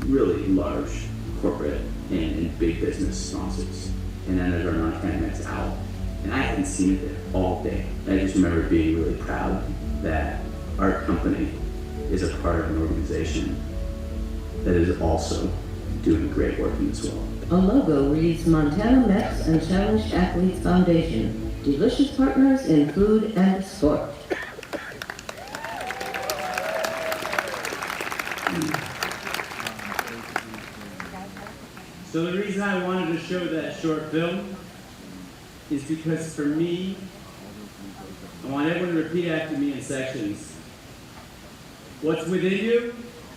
really large corporate and big business sponsors. And then there's our Montana Mex out, and I hadn't seen it there all day. I just remember being really proud that our company is a part of an organization that is also doing great work in this world. A logo reads Montana Mex and Challenge Athletes Foundation, delicious partners in food and sport. So the reason I wanted to show that short film is because for me, I want everyone to repeat after me in sections. What's within you?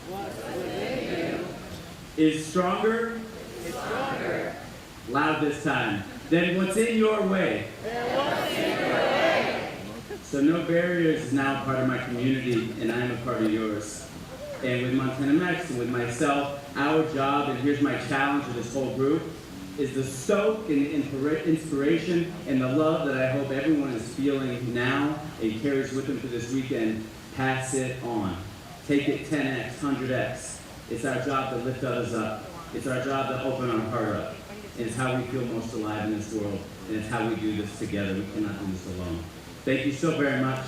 What's within you is stronger. Is stronger. Loud this time. Then what's in your way? So No Barriers is now part of my community, and I am a part of yours. And with Montana Mex and with myself, our job, and here's my challenge to this whole group, is the stoke and inspiration and the love that I hope everyone is feeling now and carries with them for this weekend. Pass it on. Take it 10x, 100x. It's our job to lift others up. It's our job to open our heart up. And it's how we feel most alive in this world. And it's how we do this together. We cannot do this alone. Thank you so very much.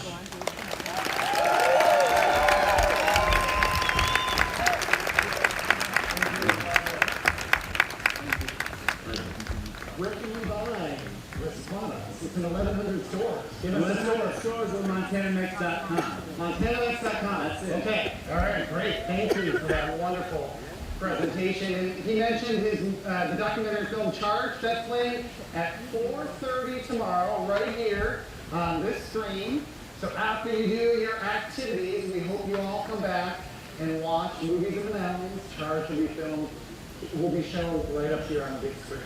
Where can we buy Respawn? It's in 1,100 stores. Give us the 1,100 stores on MontanaMex.com. MontanaMex.com. That's it. Okay. All right. Great. Thank you for that wonderful presentation. And he mentioned his the documentary film Charged. That's playing at 4:30 tomorrow, right here on this screen. So after you do your activities, we hope you all come back and watch Movies in the Mountains. Charged will be shown right up here on the big screen.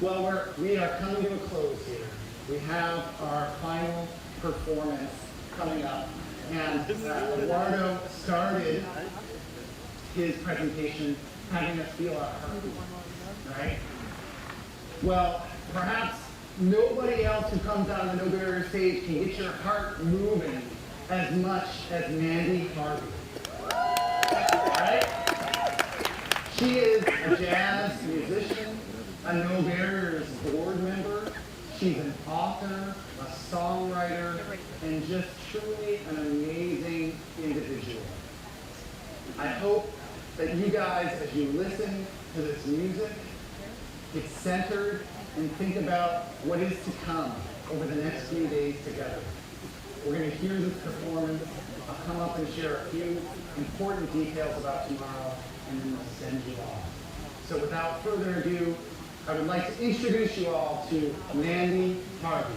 Well, we are coming to a close here. We have our final performance coming up, and Eduardo started his presentation having us feel our heart, right? Well, perhaps nobody else who comes out on the No Barrier stage can get your heart moving as much as Mandy Harvey. Right? She is a jazz musician, a No Barriers board member. She's an author, a songwriter, and just truly an amazing individual. I hope that you guys, as you listen to this music, get centered and think about what is to come over the next few days together. We're going to hear this performance. I'll come up and share a few important details about tomorrow, and then we'll send you off. So without further ado, I would like to introduce you all to Mandy Harvey.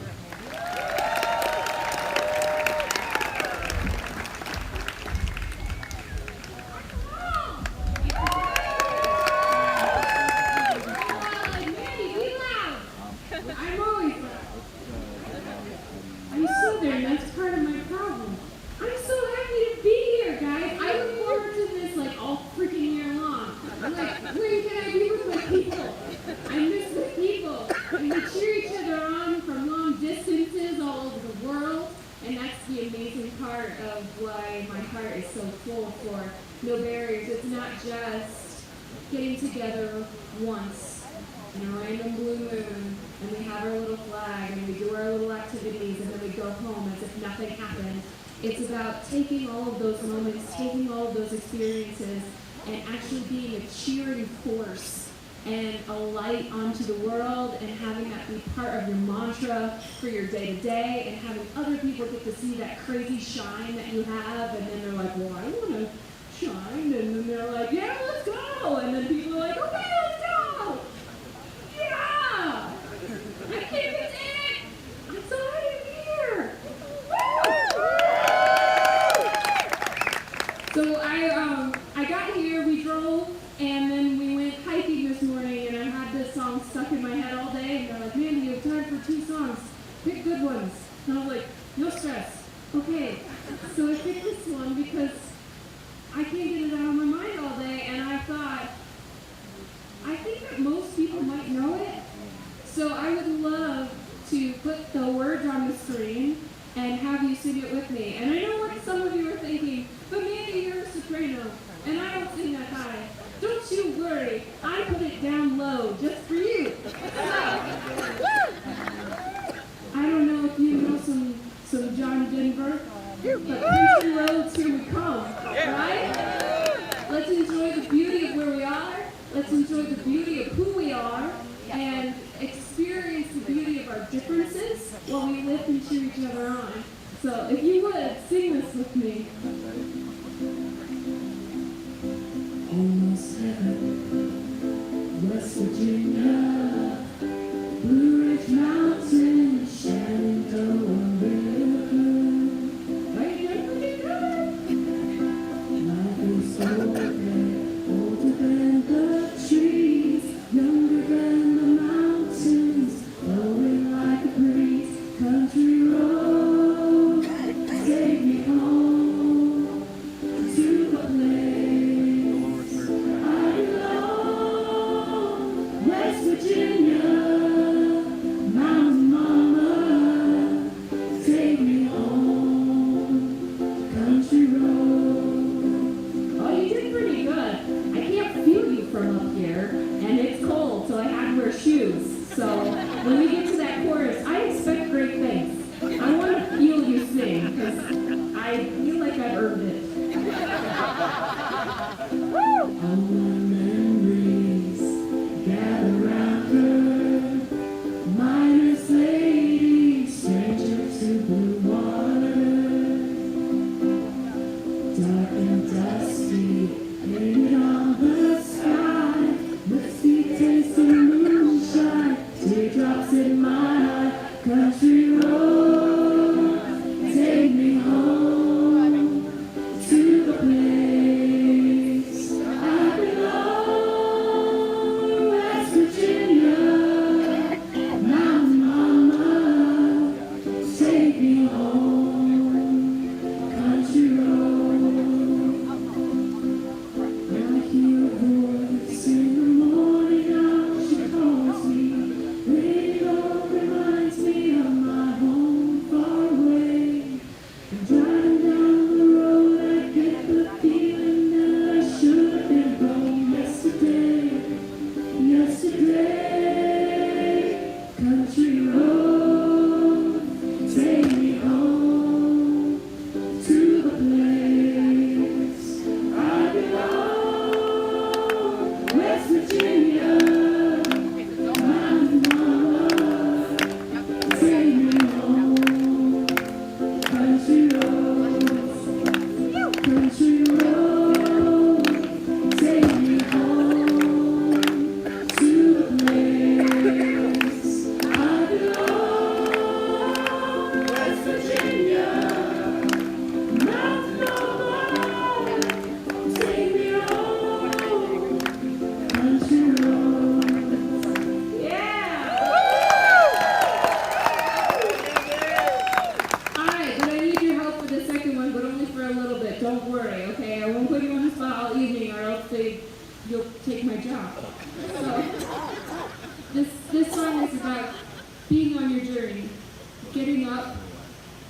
I'm Southern, that's part of my problem. I'm so happy to be here, guys. I look forward to this like all freaking year long. I'm like, when can I be with my people? I miss the people. And we cheer each other on from long distances all over the world. And that's the amazing part of why my heart is so full for No Barriers. It's not just getting together once in a random blue moon, and we have our little flag, and we do our little activities, and then we go home as if nothing happened. It's about taking all of those moments, taking all of those experiences, and actually being a cheering force and a light onto the world, and having that be part of your mantra for your day-to-day, and having other people get to see that crazy shine that you have, and then they're like, well, I want to shine, and then they're like, yeah, let's go, and then people are like, okay, let's go! Yeah! I can't get it! I'm so happy to be here! Woo! So I got here, we drove, and then we went hiking this morning, and I had this song stuck in my head all day, and they're like, Mandy, you have time for 2 songs. Pick good ones. And I was like, no stress. Okay. So I picked this one because I can't get it out of my mind all day, and I thought, I think that most people might know it. So I would love to put the words on the screen and have you sing it with me. And I know what some of you are thinking, but Mandy, you're a soprano, and I don't sing that high. Don't you worry, I put it down low just for you. So, I don't know if you know some John Denver, but country roads, here we come, right? Let's enjoy the beauty of where we are. Let's enjoy the beauty of who we are and experience the beauty of our differences while we lift and cheer each other on. So if you would, sing this with me. Almost heaven, West Virginia, Blue Ridge Mountain, Shenandoah River. Right, you're pretty good. Life is older than the trees, younger than the mountains.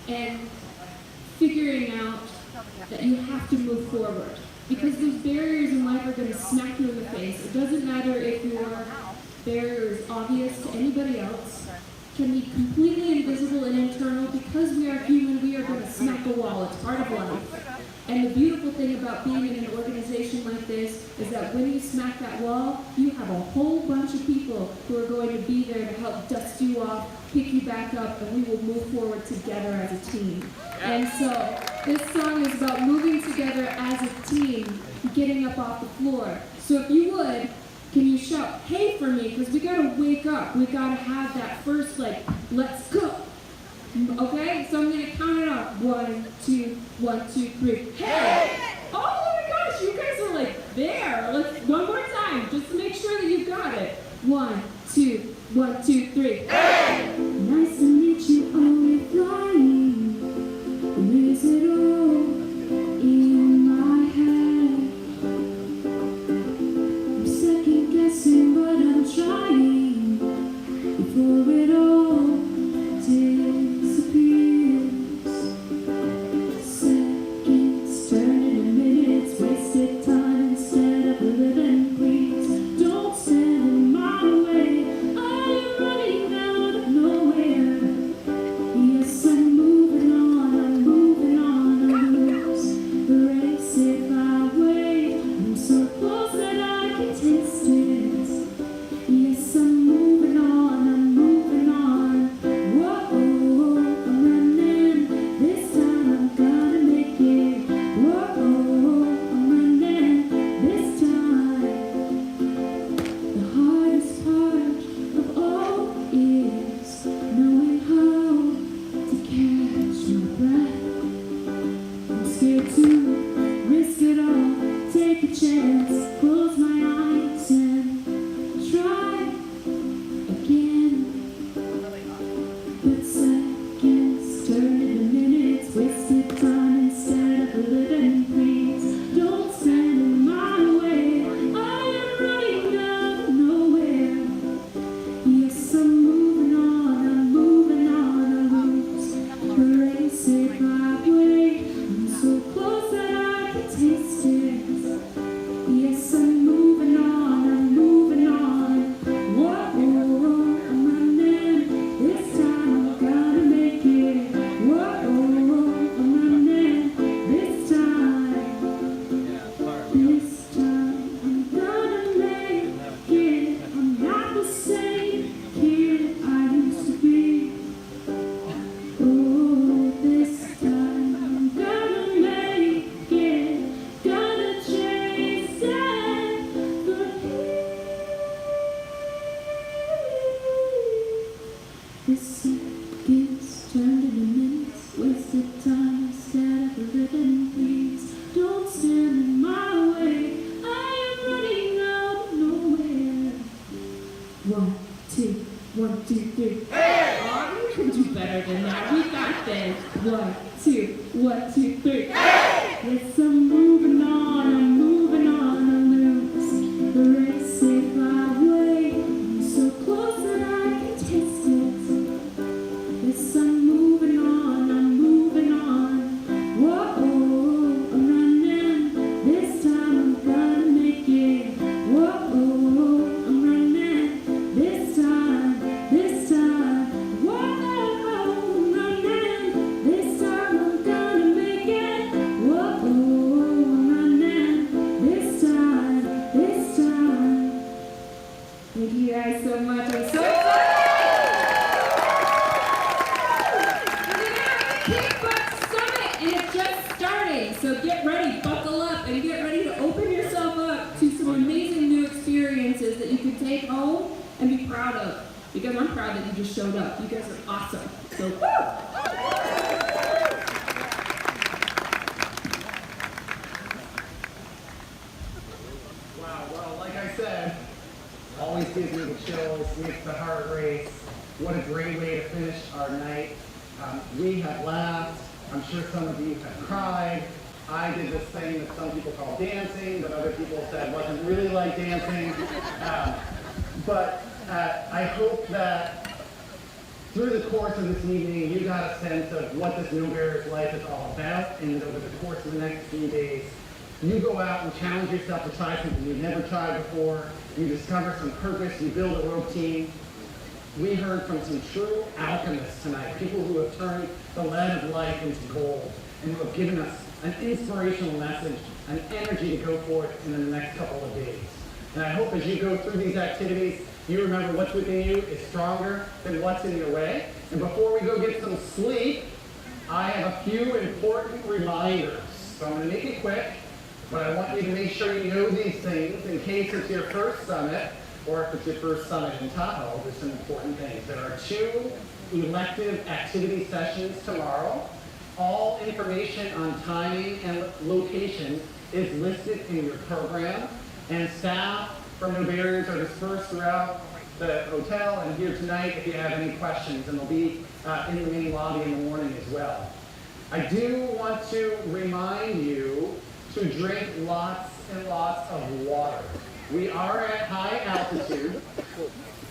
and figuring out that you have to move forward. Because those barriers in life are going to smack you in the face. It doesn't matter if your barrier is obvious to anybody else, can be completely invisible and internal. Because we are human, we are going to smack a wall. It's part of life. And the beautiful thing about being in an organization like this is that when you smack that wall, you have a whole bunch of people who are going to be there to help dust you off, pick you back up, and we will move forward together as a team. And so this song is about moving together as a team, getting up off the floor. So if you would, can you shout, hey for me? Because we got to wake up. We got to have that first, like, let's go. Okay, so I'm going to count it up. 1, 2, 1, 2, 3. Hey! Oh my gosh, you guys are like there. Let's one more time, just to make sure that you got it. 1, 2, 1, 2, 3. Hey! Nice to meet you, only flying. Is it all in my head? I'm second guessing, but I'm trying before it all disappears. Seconds turn into minutes, wasted time instead of living. Please don't stand in my way. I'm running out of nowhere. Yes, I'm moving on, I'm moving on. I lose the race if I wait. I'm so close that I can taste it. Yes, I'm moving on, I'm moving on. Whoa, I'm running. This time I'm gonna make it. Whoa, I'm running. This time. The hardest part of all is knowing how to catch my breath. I'm scared to risk it all, take a chance, close my eyes and try again. But seconds turn into minutes, wasted time instead of living. Please don't stand in my way. I am running out of nowhere. Yes, I'm moving on, I'm moving on. I lose the race if I wait. I'm so close that I can taste it. Yes, I'm moving on, I'm moving on. Whoa, I'm running. This time I'm gonna make it. Whoa, I'm running. This time. This time I'm gonna make it. I'm not the same kid I used to be. Oh, this time I'm gonna make it. Gonna chase it for this seconds turned into minutes, wasted time instead of living. Please don't stand in my way. I am running out of nowhere. 1, 2, 1, 2, 3. Oh, you can do better than that. We got this. 1, 2, 1, 2, 3. Yes, I'm moving on, I'm moving on. I lose the race if I wait. I'm so close that I can taste it. Yes, I'm moving on, I'm moving on. Whoa, I'm running. This time I'm gonna make it. Whoa, I'm running. This time, this time. Whoa, I'm running. This time I'm gonna make it. Whoa, I'm running. This time, this time. Thank you guys so much. I'm so excited. Kick Butt Summit, and it's just starting. So get ready, buckle up, and get ready to open yourself up to some amazing new experiences that you can take home and be proud of. Because I'm proud that you just showed up. You guys are awesome. So woo! Wow, well, like I said, always gives me the chills, makes the heart race. What a great way to finish our night. We have laughed. I'm sure some of you have cried. I did this thing that some people call dancing, but other people said wasn't really like dancing. But I hope that through the course of this evening, you got a sense of what this No Barriers Life is all about, and over the course of the next few days, you go out and challenge yourself to try something you've never tried before, you discover some purpose, you build a rope team. We heard from some true alchemists tonight, people who have turned the lead of life into gold, and who have given us an inspirational message, an energy to go forth in the next couple of days. And I hope as you go through these activities, you remember what's within you is stronger than what's in your way. And before we go get some sleep, I have a few important reminders. So I'm going to make it quick, but I want you to make sure you know these things in case it's your first summit, or if it's your first summit in Tahoe. There's some important things. There are 2 elective activity sessions tomorrow. All information on timing and location is listed in your program, and staff from No Barriers are dispersed throughout the hotel and here tonight if you have any questions, and they'll be in the main lobby in the morning as well. I do want to remind you to drink lots and lots of water. We are at high altitude,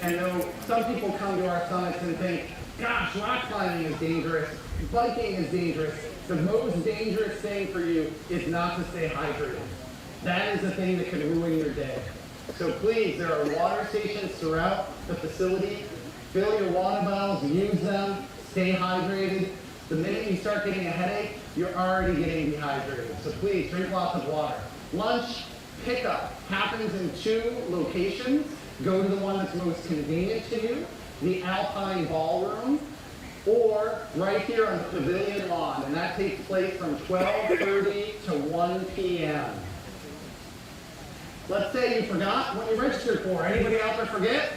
and though some people come to our summits and think, gosh, rock climbing is dangerous, biking is dangerous, the most dangerous thing for you is not to stay hydrated. That is the thing that could ruin your day. So please, there are water stations throughout the facility. Fill your water bottles, use them, stay hydrated. The minute you start getting a headache, you're already getting dehydrated. So please, drink lots of water. Lunch pickup happens in 2 locations. Go to the one that's most convenient to you, the Alpine Ballroom, or right here on the Pavilion Lawn, and that takes place from 12:30 to 1 p.m. Let's say you forgot what you registered for. Anybody out there forget?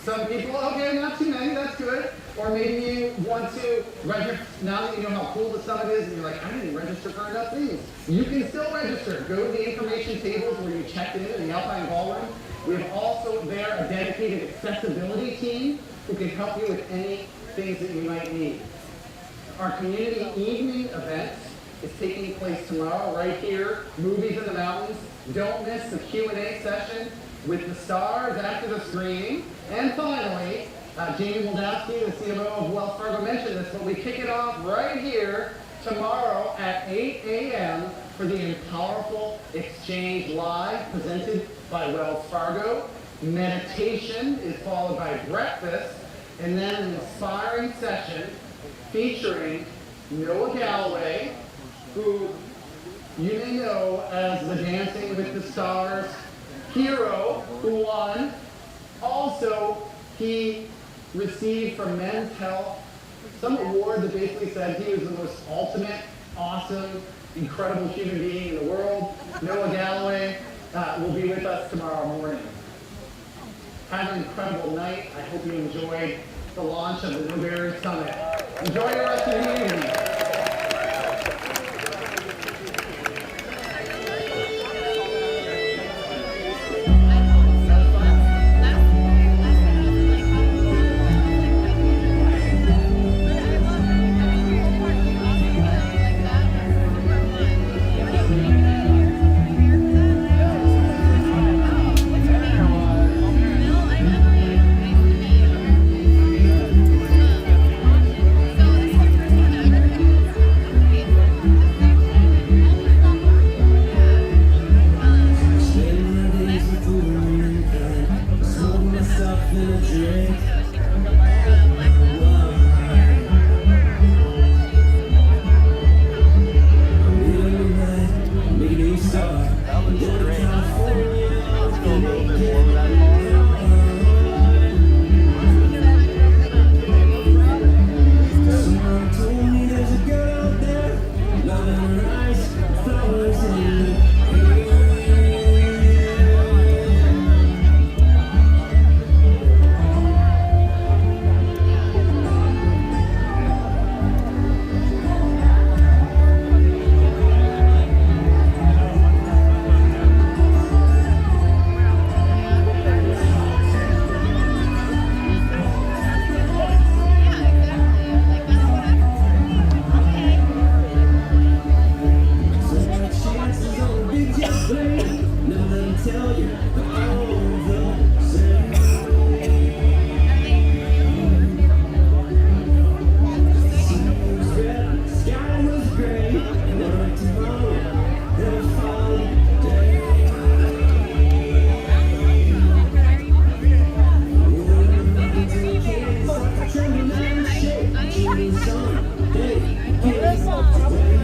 Some people, okay, not too many, that's good. Or maybe you want to register, now that you know how cool the summit is, and you're like, I didn't register for enough things. You can still register. Go to the information tables where you checked in the Alpine Ballroom. We have also there a dedicated accessibility team who can help you with any things that you might need. Our community evening event is taking place tomorrow right here, Movies in the Mountains. Don't miss the Q&A session with the stars after the screening. And finally, Jamie Moldavsky, the CMO of Wells Fargo, mentioned this, but we kick it off right here tomorrow at 8 a.m. for the Empowerful Exchange Live presented by Wells Fargo. Meditation is followed by breakfast, and then an inspiring session featuring Noah Galloway, who you may know as the Dancing with the Stars hero who won. Also, he received from Men's Health some award that basically said he was the most ultimate, awesome, incredible human being in the world. Noah Galloway will be with us tomorrow morning. Have an incredible night. I hope you enjoyed the launch of the No Barriers Summit. Enjoy the rest of the evening. sun, day, kids,